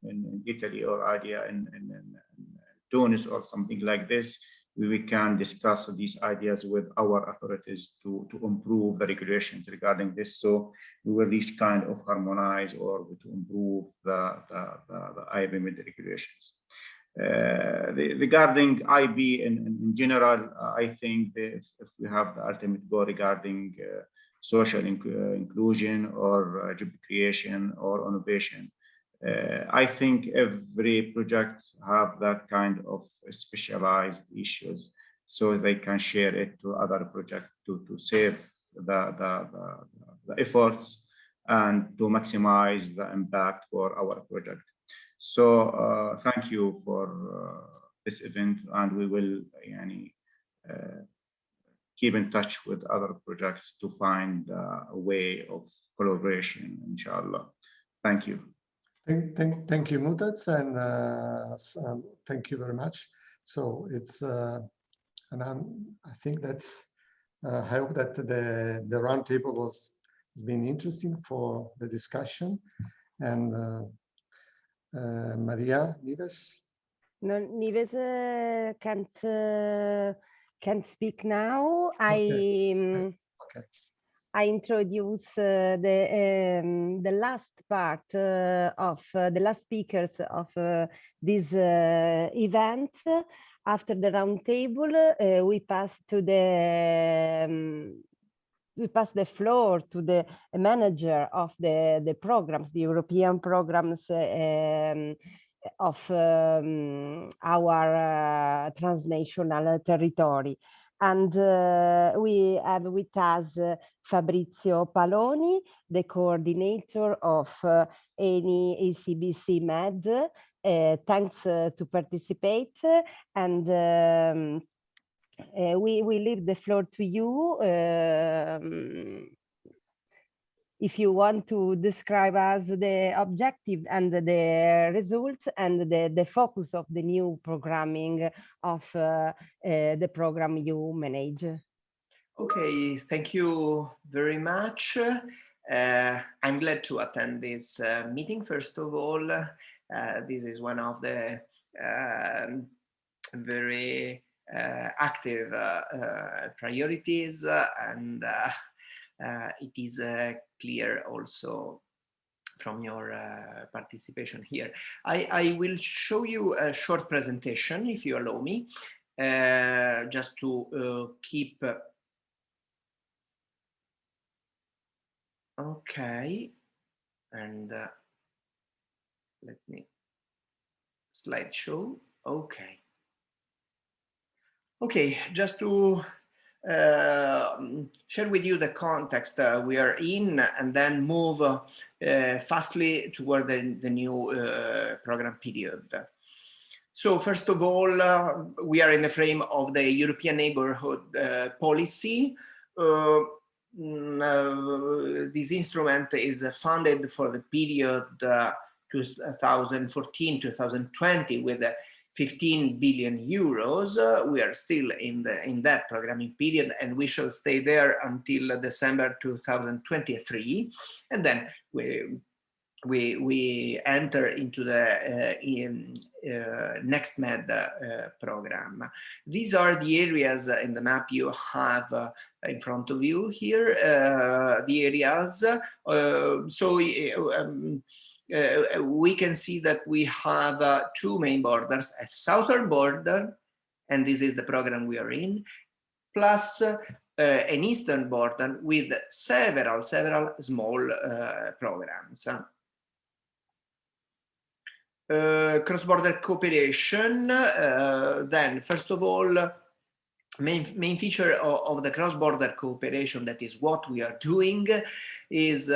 Italy or idea in Tunis or something like this, we can discuss these ideas with our authorities to improve the regulations regarding this. So we will reach kind of harmonize or to improve the Ipmed regulations. Regarding IB in general, I think if we have the ultimate goal regarding social inclusion or job creation or innovation, I think every project have that kind of specialized issues, so they can share it to other projects to save the efforts and to maximize the impact for our project. So thank you for this event, and we will keep in touch with other projects to find a way of collaboration, inshallah. Thank you. Thank you, Mutaz, and thank you very much. So it's, and I think that's, I hope that the roundtable has been interesting for the discussion. And Maria, 𝗜𝗍. No, 𝗜𝗍 can't speak now. Okay. I introduce the last part of the last speakers of this event. After the roundtable, we pass the floor to the manager of the programs, the European programs of our transnational territory. And we have with us Fabrizio Paloni, the coordinator of 𝗜𝗍 Thanks to participate, and we leave the floor to you. If you want to describe us the objective and the results and the focus of the new programming of the program you manage. Okay, thank you very much. I'm glad to attend this meeting. First of all, this is one of the very active priorities, and it is clear also from your participation here. I will show you a short presentation, if you allow me, just to keep. Okay, and let me slideshow. Okay. Okay, just to share with you the context we are in, and then move fastly toward the new program period. So first of all, we are in the frame of the European Neighborhood Policy. This instrument is funded for the period 2014-2020 with 15 billion euros. We are still in that programming period, and we shall stay there until December 2023, and then we enter into the NextMed program. These are the areas in the map you have in front of you here. The areas. We can see that we have two main borders: a southern border, and this is the program we are in, plus an eastern border with several small programs. Cross-border cooperation. Then, first of all, main feature of the cross-border cooperation, that is what we are doing, is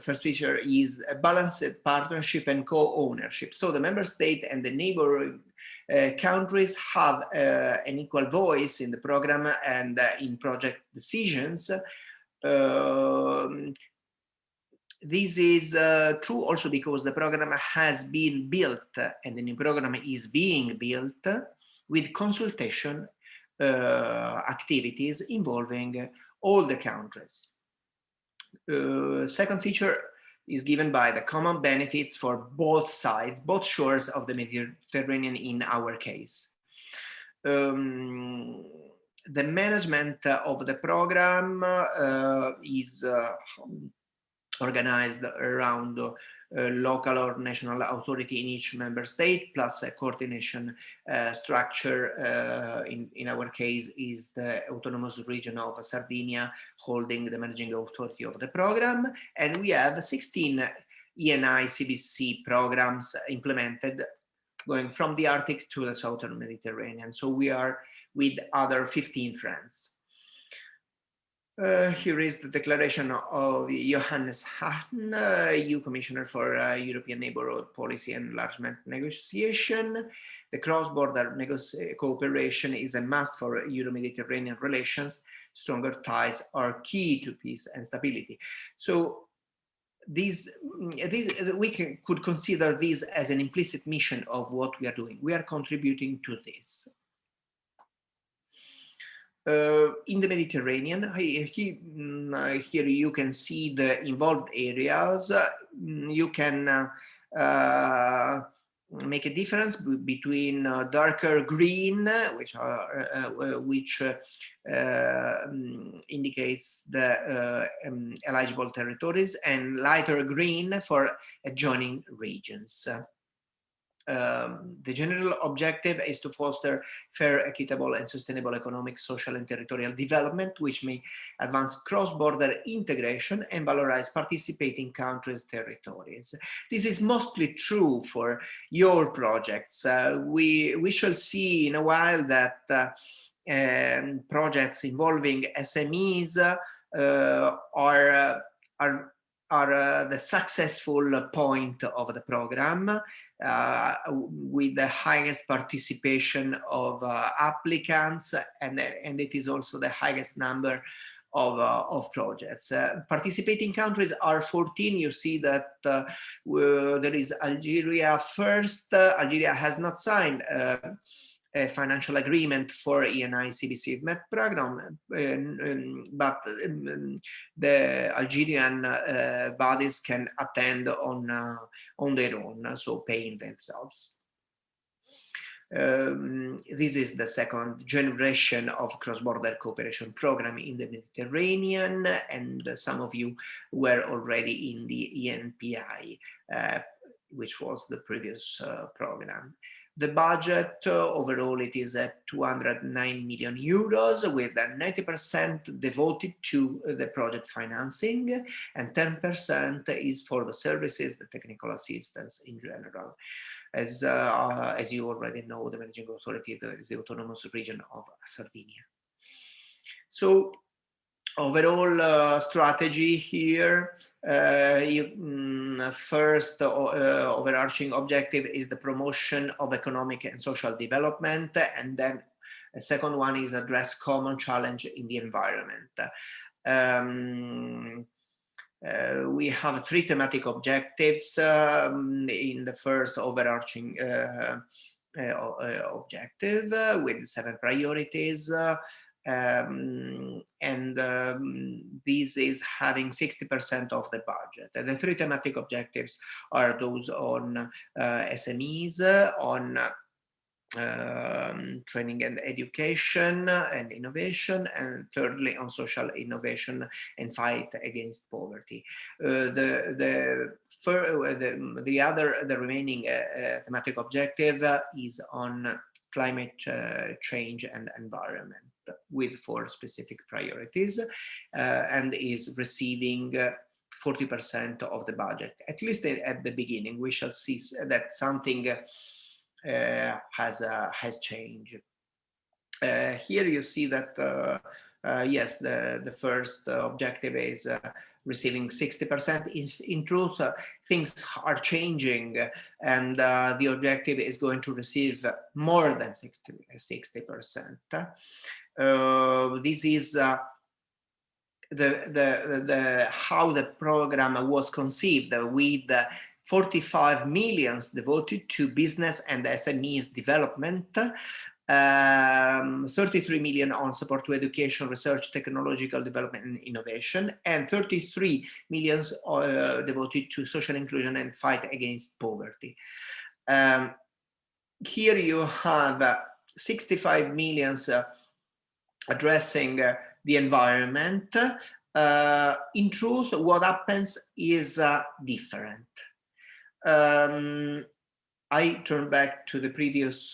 first feature is a balanced partnership and co-ownership. So the member state and the neighboring countries have an equal voice in the program and in project decisions. This is true also because the program has been built, and the new program is being built with consultation activities involving all the countries. Second feature is given by the common benefits for both sides, both shores of the Mediterranean in our case. The management of the program is organized around local or national authority in each member state, plus a coordination structure. In our case is the autonomous region of Sardinia holding the managing authority of the program. And we have 16 𝗍𝗍 programs implemented, going from the Arctic to the Southern Mediterranean. So we are with other 15 friends. Here is the declaration of Johannes Hahn, EU Commissioner for European Neighborhood Policy and Enlargement Negotiation. The cross-border cooperation is a must for Euro-Mediterranean relations. Stronger ties are key to peace and stability. So we could consider this as an implicit mission of what we are doing. We are contributing to this. In the Mediterranean, here you can see the involved areas. You can make a difference between darker green, which indicates the eligible territories, and lighter green for adjoining regions. The general objective is to foster fair, equitable, and sustainable economic, social, and territorial development, which may advance cross-border integration and valorize participating countries' territories. This is mostly true for your projects. We shall see in a while that projects involving SMEs are the successful point of the program, with the highest participation of applicants, and it is also the highest number of projects. Participating countries are 14. You see that there is Algeria first. Algeria has not signed a financial agreement for 𝗍𝗍 program, but the Algerian bodies can attend on their own, so paying themselves. This is the second generation of cross-border cooperation program in the Mediterranean, and some of you were already in the ENPI, which was the previous program. The budget overall, it is at 209 million euros, with 90% devoted to the project financing, and 10% is for the services, the technical assistance in general. As you already know, the managing authority is the autonomous region of Sardinia. So overall strategy here, first overarching objective is the promotion of economic and social development, and then the second one is address common challenge in the environment. We have 3 thematic objectives in the first overarching objective with 7 priorities. This is having 60% of the budget. And the 3 thematic objectives are those on SMEs, on training and education and innovation, and thirdly on social innovation and fight against poverty. The remaining thematic objective is on climate change and environment, with 4 specific priorities, and is receiving 40% of the budget, at least at the beginning. We shall see that something has changed. Here you see that yes, the first objective is receiving 60%. In truth, things are changing, and the objective is going to receive more than 60%. This is how the program was conceived, with 45 million devoted to business and SMEs development, 33 million on support to education, research, technological development and innovation, and 33 million devoted to social inclusion and fight against poverty. Here you have 65 million addressing the environment. In truth, what happens is different. I turn back to the previous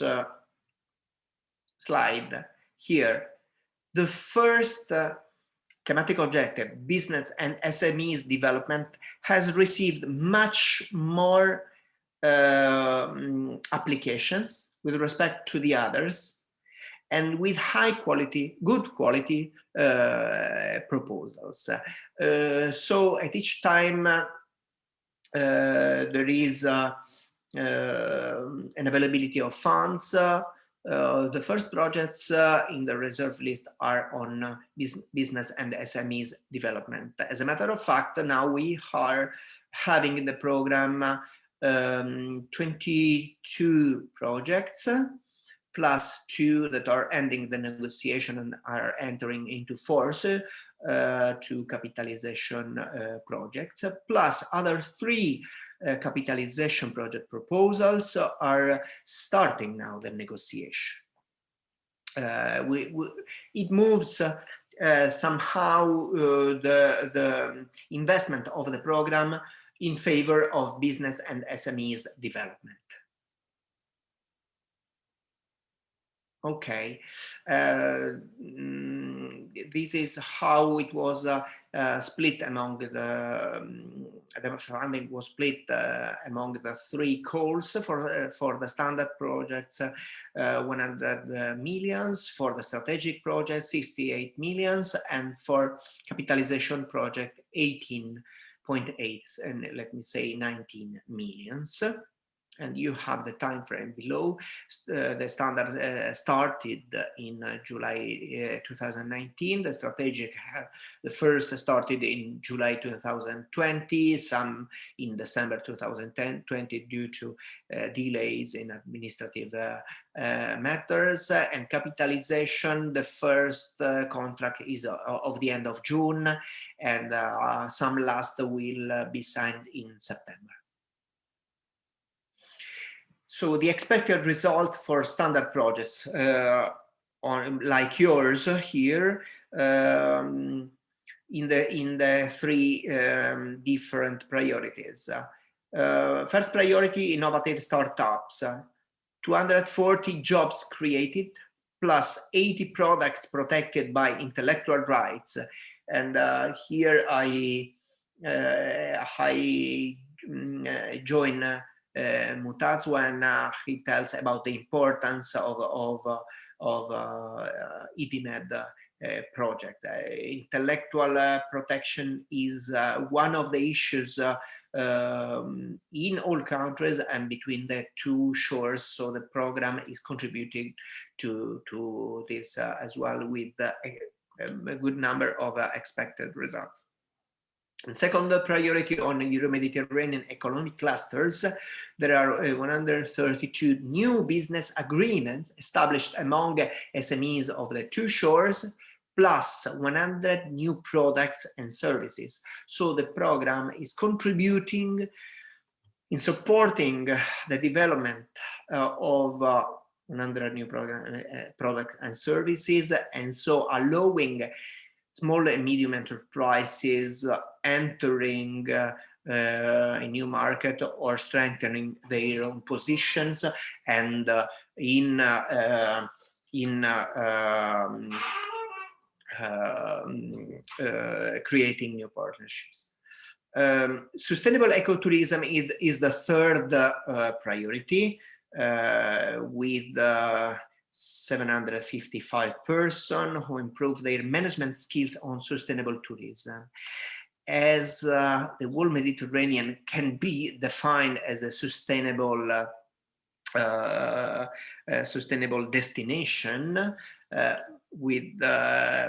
slide here. The first thematic objective, business and SMEs development, has received much more applications with respect to the others, and with good quality proposals. So at each time there is an availability of funds. The first projects in the reserve list are on business and SMEs development. As a matter of fact, now we are having in the program 22 projects, plus 2 that are ending the negotiation and are entering into force, 2 capitalization projects, plus other 3 capitalization project proposals are starting now the negotiation. It moves somehow the investment of the program in favor of business and SMEs development. Okay, this is how it was split among the funding was split among the 3 calls. For the standard projects, 100 millions, for the strategic project 68 millions, and for capitalization project 18.8, and let me say 19 millions. And you have the time frame below. The standard started in July 2019. The strategic, the first started in July 2020, some in December 2020 due to delays in administrative matters. And capitalization, the first contract is of the end of June, and some last will be signed in September. So the expected result for standard projects like yours here in the 3 different priorities. First priority, innovative startups, 240 jobs created, plus 80 products protected by intellectual rights. And here I join Mutaz when he tells about the importance of Ipmed project. Intellectual protection is one of the issues in all countries and between the 2 shores. So the program is contributing to this as well, with a good number of expected results. And second priority on Euro-Mediterranean economic clusters, there are 132 new business agreements established among SMEs of the two shores, plus 100 new products and services. So the program is contributing in supporting the development of 100 new products and services, and so allowing small and medium enterprises entering a new market or strengthening their own positions and creating new partnerships. Sustainable ecotourism is the third priority, with 755 persons who improve their management skills on sustainable tourism. As the whole Mediterranean can be defined as a sustainable destination, with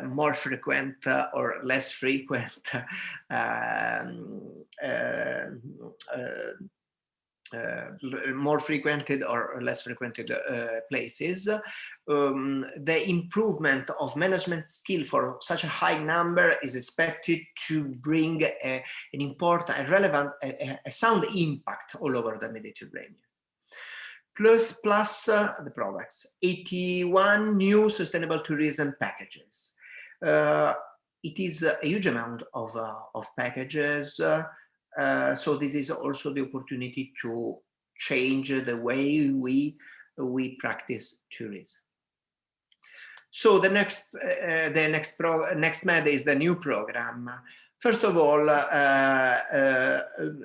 more frequent or less frequent more frequented or less frequented places. The improvement of management skill for such a high number is expected to bring an important, a relevant, a sound impact all over the Mediterranean. Plus the products, 81 new sustainable tourism packages. It is a huge amount of packages. So this is also the opportunity to change the way we practice tourism. So the next MED is the new program. First of all, a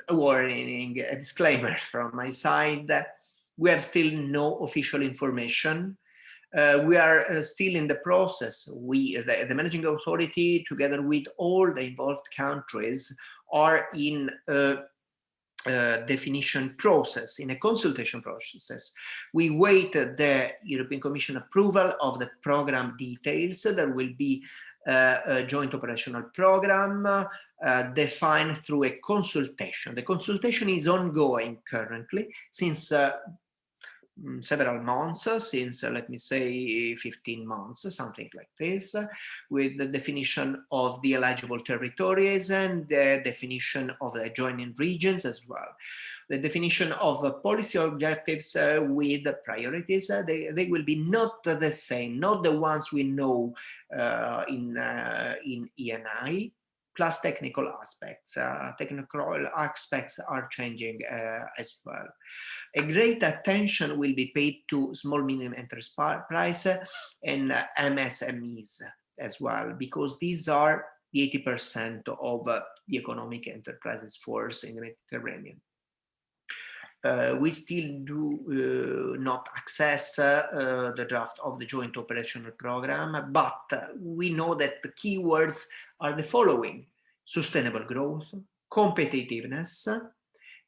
warning, a disclaimer from my side. We have still no official information. We are still in the process. The managing authority, together with all the involved countries, are in a definition process, in a consultation process. We wait the European Commission approval of the program details. There will be a joint operational program defined through a consultation. The consultation is ongoing currently since several months, since let me say 15 months, something like this, with the definition of the eligible territories and the definition of the adjoining regions as well. The definition of policy objectives with priorities, they will be not the same, not the ones we know in ENI, plus technical aspects. Technical aspects are changing as well. A great attention will be paid to small medium enterprise and MSMEs as well, because these are the 80% of the economic enterprises force in the Mediterranean. We still do not access the draft of the joint operational program, but we know that the keywords are the following: sustainable growth, competitiveness,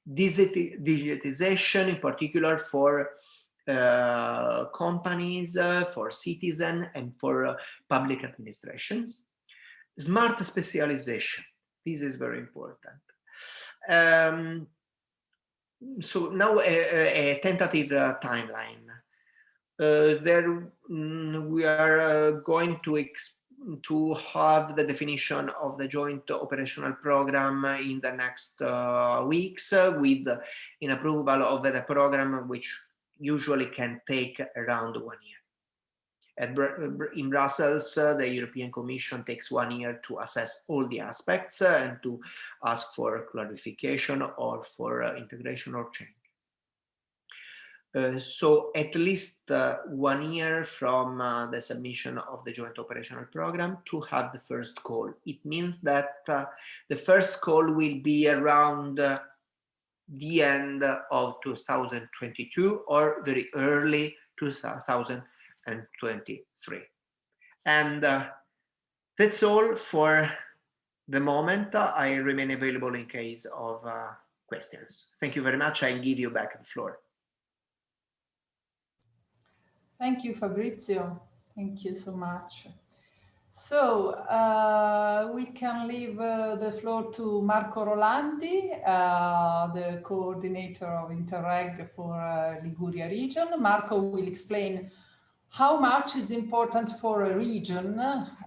digitization, in particular for companies, for citizens, and for public administrations. Smart specialization, this is very important. So now a tentative timeline. We are going to have the definition of the joint operational program in the next weeks, with an approval of the program, which usually can take around 1 year. In Brussels, the European Commission takes 1 year to assess all the aspects and to ask for clarification or for integration or change. So at least 1 year from the submission of the joint operational program to have the first call. It means that the first call will be around the end of 2022 or very early 2023. And that's all for the moment. I remain available in case of questions. Thank you very much. I give you back the floor. Thank you, Fabrizio. Thank you so much. So we can leave the floor to Marco Rolandi, the coordinator of Interreg for Liguria region. Marco will explain how much is important for a region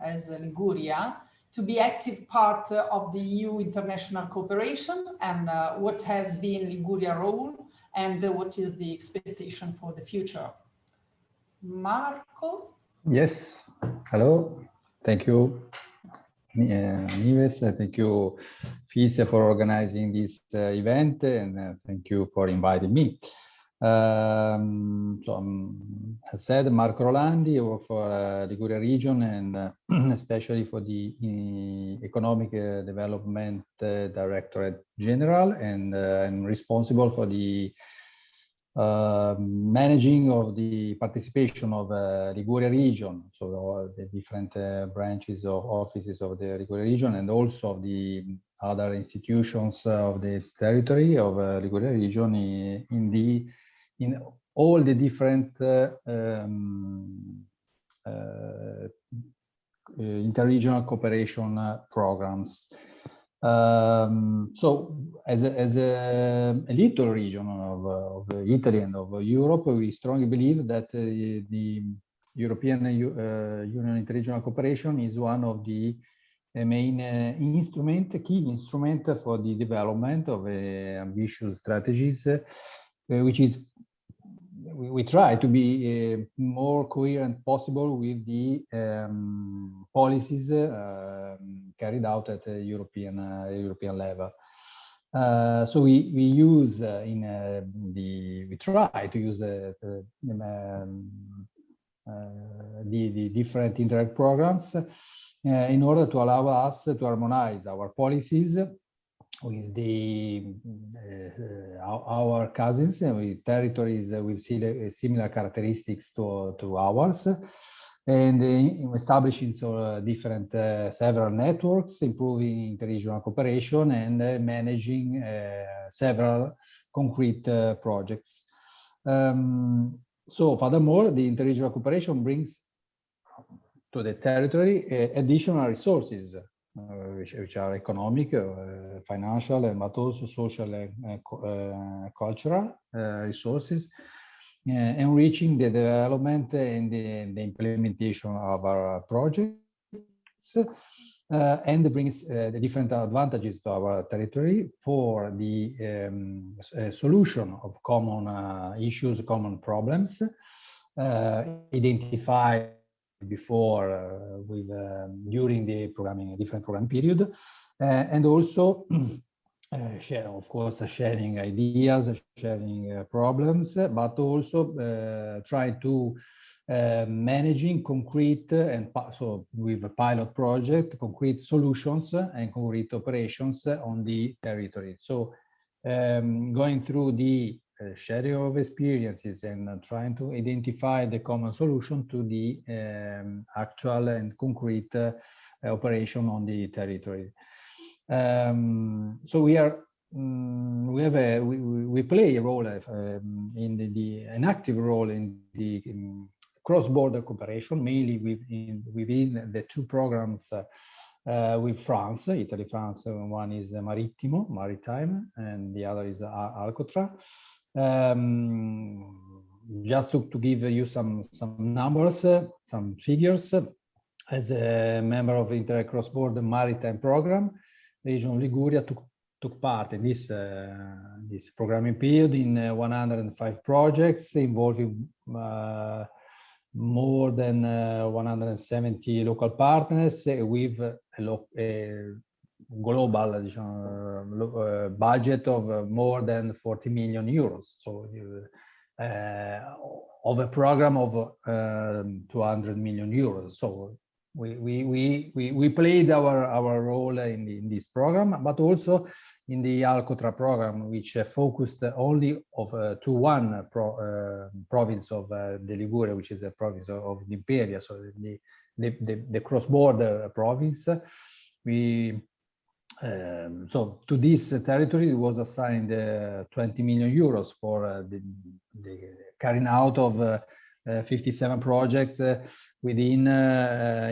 as Liguria to be active part of the EU international cooperation, and what has been Liguria's role and what is the expectation for the future. Marco? Yes, hello. Thank you, Nieves. Thank you, FILSE, for organizing this event, and thank you for inviting me. As said, Marco Rolandi, I work for Liguria region, and especially for the Economic Development Directorate General, and I'm responsible for the managing of the participation of Liguria region, so all the different branches of offices of the Liguria region, and also of the other institutions of the territory of Liguria region in all the different interregional cooperation programs. So as a little region of Italy and of Europe, we strongly believe that the European Union interregional cooperation is one of the main key instrument for the development of ambitious strategies, which is we try to be more coherent possible with the policies carried out at the European level. So we use we try to use the different Interreg programs in order to allow us to harmonize our policies with our cousins with territories with similar characteristics to ours, and establishing different several networks, improving interregional cooperation, and managing several concrete projects. So furthermore, the interregional cooperation brings to the territory additional resources, which are economic, financial, but also social and cultural resources, enriching the development and the implementation of our projects, and brings the different advantages to our territory for the solution of common issues, common problems, identified before during the different programming period, and also sharing ideas, sharing problems, but also trying to managing concrete and so with a pilot project, concrete solutions and concrete operations on the territory. So going through the sharing of experiences and trying to identify the common solution to the actual and concrete operation on the territory. So we play a role an active role in the cross-border cooperation, mainly within the two programs with France, Italy, France. One is maritime, and the other is Alcotra. Just to give you some numbers, some figures, as a member of the Interreg cross-border maritime program, the region of Liguria took part in this programming period in 105 projects involving more than 170 local partners with a global budget of more than 40 million euros. So of a program of 200 million euros. So we played our role in this program, but also in the Alcotra program, which focused only to one province of the Liguria, which is a province of the Imperia, so the cross-border province. So to this territory was assigned 20 million euros for the carrying out of 57 projects within,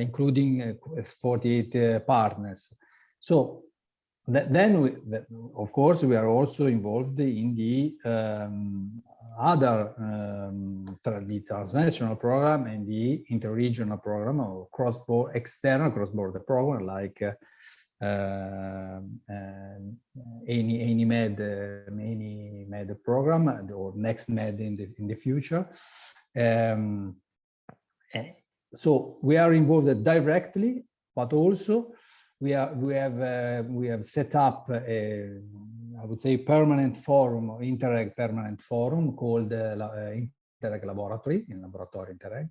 including 48 partners. So then, of course, we are also involved in the other the transnational program and the interregional program or external cross-border program like 𝗍𝗍𝗍𝗍 program or NextMed in the future. So we are involved directly, but also we have set up a, I would say, permanent forum or Interreg permanent forum called Interreg Laboratory, in Laboratory Interreg,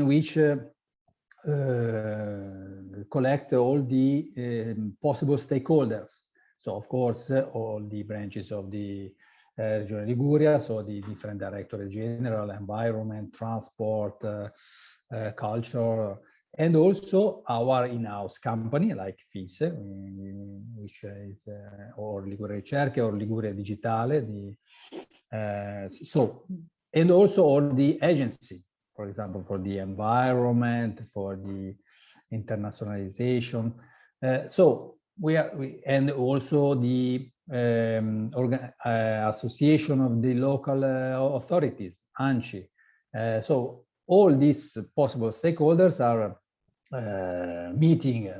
which collect all the possible stakeholders. So of course, all the branches of the Regione Liguria, so the different Directorate General, environment, transport, culture, and also our in-house company like FILSE, which is or Liguria Ricerche or Liguria Digitale. So, and also all the agency, for example, for the environment, for the internationalization. So and also the association of the local authorities, ANCI. So all these possible stakeholders are meeting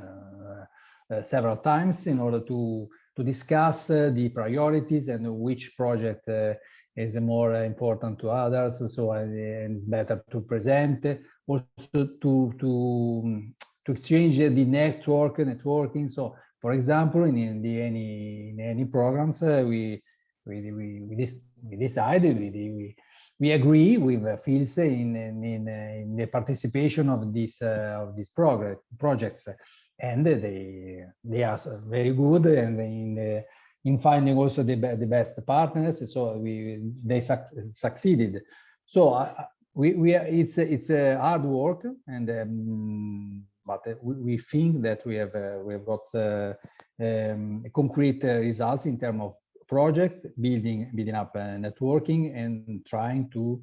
several times in order to discuss the priorities and which project is more important to others. So and it's better to present, also to exchange the networking. So for example, in any programs, we decided, we agree with FILSE in the participation of these projects, and they are very good, and in finding also the best partners. So they succeeded. So it's a hard work, and but we think that we have got concrete results in terms of projects, building up networking, and trying to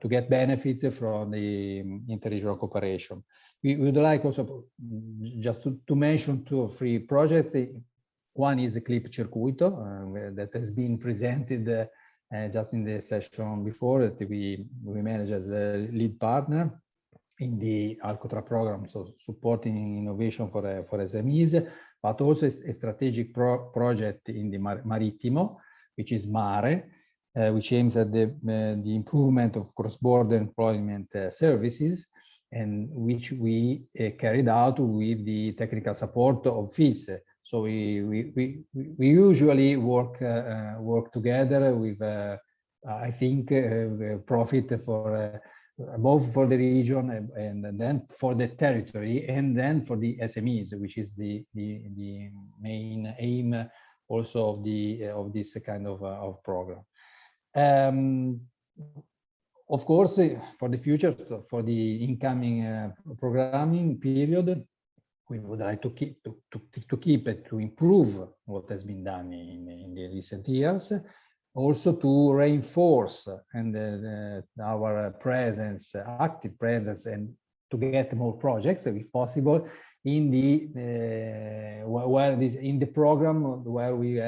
get benefit from the interregional cooperation. We would like also just to mention 2 or 3 projects. One is 𝗬𝗃_𝗀𝗏 that has been presented just in the session before, that we manage as a lead partner in the Alcotra program, so supporting innovation for SMEs, but also a strategic project in the Marittimo, which is MARE, which aims at the improvement of cross-border employment services, and which we carried out with the technical support of FILSE. So we usually work together with, I think, profit for both for the region and then for the territory, and then for the SMEs, which is the main aim also of this kind of program. Of course, for the future, for the incoming programming period, we would like to improve what has been done in the recent years, also to reinforce our presence, active presence, and to get more projects, if possible, in the program where we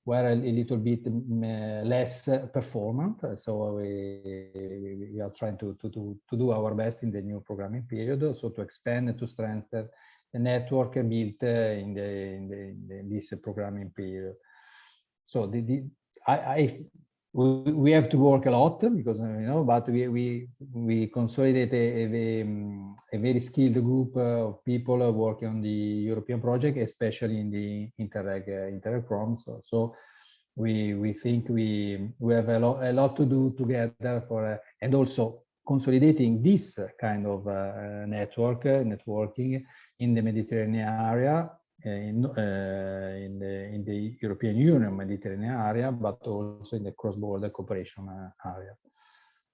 were a little bit less performant. So we are trying to do our best in the new programming period, so to expand and to strengthen the network built in this programming period. So we have to work a lot, because but we consolidate a very skilled group of people working on the European project, especially in the Interreg programs. So we think we have a lot to do together for and also consolidating this kind of networking in the Mediterranean area, in the European Union Mediterranean area, but also in the cross-border cooperation area.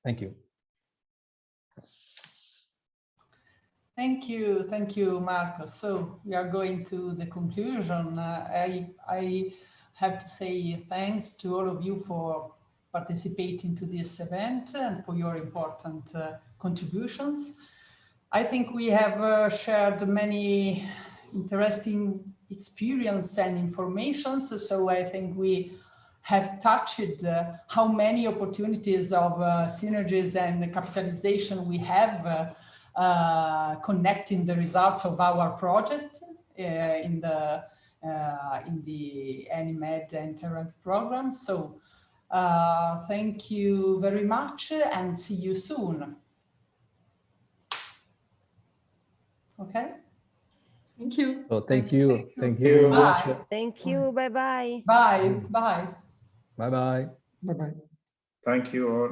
Thank you. Thank you, Marco. So we are going to the conclusion. I have to say thanks to all of you for participating to this event and for your important contributions. I think we have shared many interesting experience and information. So I think we have touched how many opportunities of synergies and capitalization we have connecting the results of our project in the Ipmed and Interreg program. So thank you very much and see you soon. Okay. Thank you. So thank you. Thank you very much. Thank you. Bye-bye. Bye. Bye. Bye-bye. Bye-bye. Thank you all.